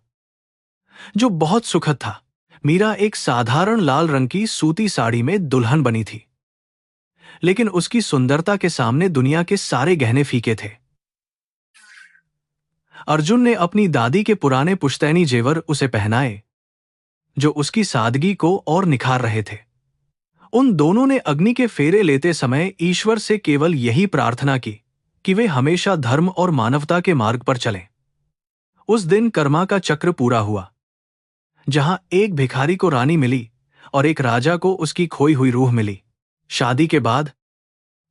जो बहुत सुखद था। मीरा एक साधारण लाल रंग की सूती साड़ी में दुल्हन बनी थी, लेकिन उसकी सुंदरता के सामने दुनिया के सारे गहने फीके थे। अर्जुन ने अपनी दादी के पुराने पुश्तैनी जेवर उसे पहनाए, जो उसकी सादगी को और निखार रहे थे। उन दोनों ने अग्नि के फेरे लेते समय ईश्वर से केवल यही प्रार्थना की कि वे हमेशा धर्म और मानवता के मार्ग पर चलें। उस दिन कर्मा का चक्र पूरा हुआ, जहां एक भिखारी को रानी मिली और एक राजा को उसकी खोई हुई रूह मिली। शादी के बाद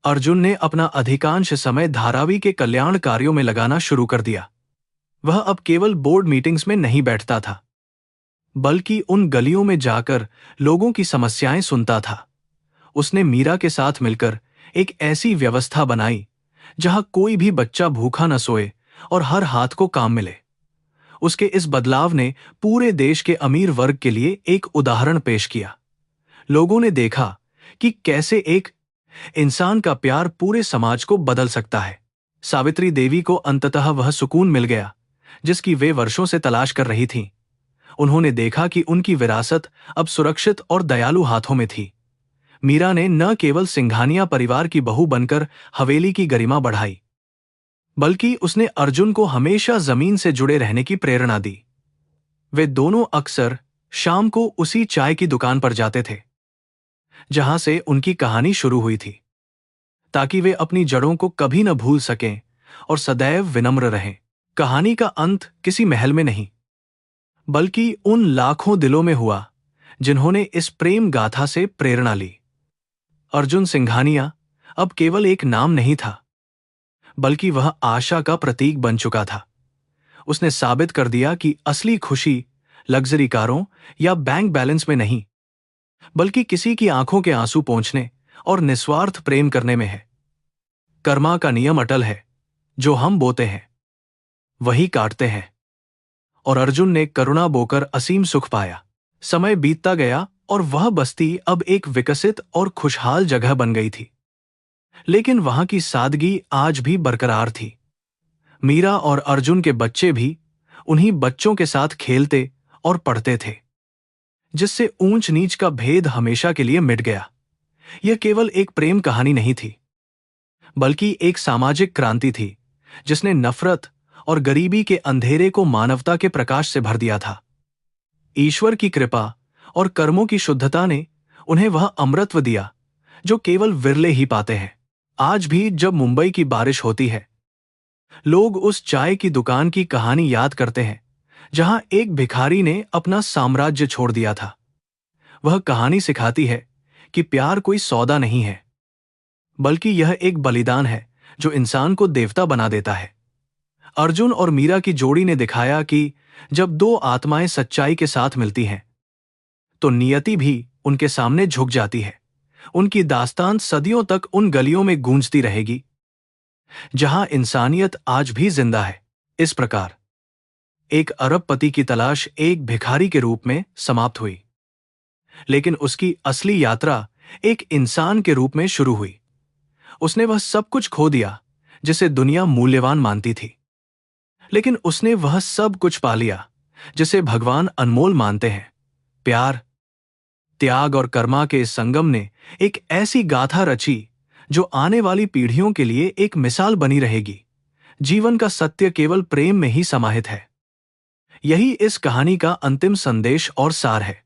अर्जुन ने अपना अधिकांश समय धारावी के कल्याण कार्यों में लगाना शुरू कर दिया। वह अब केवल बोर्ड मीटिंग्स में नहीं बैठता था, बल्कि उन गलियों में जाकर लोगों की समस्याएं सुनता था। उसने मीरा के साथ मिलकर एक ऐसी व्यवस्था बनाई जहां कोई भी बच्चा भूखा न सोए और हर हाथ को काम मिले। उसके इस बदलाव ने पूरे देश के अमीर वर्ग के लिए एक उदाहरण पेश किया। लोगों ने देखा कि कैसे एक इंसान का प्यार पूरे समाज को बदल सकता है। सावित्री देवी को अंततः वह सुकून मिल गया जिसकी वे वर्षों से तलाश कर रही थीं। उन्होंने देखा कि उनकी विरासत अब सुरक्षित और दयालु हाथों में थी। मीरा ने न केवल सिंघानिया परिवार की बहू बनकर हवेली की गरिमा बढ़ाई, बल्कि उसने अर्जुन को हमेशा जमीन से जुड़े रहने की प्रेरणा दी। वे दोनों अक्सर शाम को उसी चाय की दुकान पर जाते थे जहां से उनकी कहानी शुरू हुई थी, ताकि वे अपनी जड़ों को कभी न भूल सकें और सदैव विनम्र रहें। कहानी का अंत किसी महल में नहीं, बल्कि उन लाखों दिलों में हुआ जिन्होंने इस प्रेम गाथा से प्रेरणा ली। अर्जुन सिंघानिया अब केवल एक नाम नहीं था, बल्कि वह आशा का प्रतीक बन चुका था। उसने साबित कर दिया कि असली खुशी लग्जरी कारों या बैंक बैलेंस में नहीं, बल्कि किसी की आंखों के आंसू पोंछने और निस्वार्थ प्रेम करने में है। कर्मा का नियम अटल है, जो हम बोते हैं वही काटते हैं। और अर्जुन ने करुणा बोकर असीम सुख पाया। समय बीतता गया और वह बस्ती अब एक विकसित और खुशहाल जगह बन गई थी, लेकिन वहां की सादगी आज भी बरकरार थी। मीरा और अर्जुन के बच्चे भी उन्हीं बच्चों के साथ खेलते और पढ़ते थे, जिससे ऊंच नीच का भेद हमेशा के लिए मिट गया। यह केवल एक प्रेम कहानी नहीं थी, बल्कि एक सामाजिक क्रांति थी जिसने नफरत और गरीबी के अंधेरे को मानवता के प्रकाश से भर दिया था। ईश्वर की कृपा और कर्मों की शुद्धता ने उन्हें वह अमरत्व दिया जो केवल विरले ही पाते हैं। आज भी जब मुंबई की बारिश होती है, लोग उस चाय की दुकान की कहानी याद करते हैं जहां एक भिखारी ने अपना साम्राज्य छोड़ दिया था। वह कहानी सिखाती है कि प्यार कोई सौदा नहीं है, बल्कि यह एक बलिदान है जो इंसान को देवता बना देता है। अर्जुन और मीरा की जोड़ी ने दिखाया कि जब दो आत्माएं सच्चाई के साथ मिलती हैं, तो नियति भी उनके सामने झुक जाती है। उनकी दास्तान सदियों तक उन गलियों में गूंजती रहेगी जहां इंसानियत आज भी जिंदा है। इस प्रकार एक अरबपति की तलाश एक भिखारी के रूप में समाप्त हुई, लेकिन उसकी असली यात्रा एक इंसान के रूप में शुरू हुई। उसने वह सब कुछ खो दिया जिसे दुनिया मूल्यवान मानती थी, लेकिन उसने वह सब कुछ पा लिया जिसे भगवान अनमोल मानते हैं। प्यार, त्याग और कर्मा के इस संगम ने एक ऐसी गाथा रची जो आने वाली पीढ़ियों के लिए एक मिसाल बनी रहेगी। जीवन का सत्य केवल प्रेम में ही समाहित है। यही इस कहानी का अंतिम संदेश और सार है।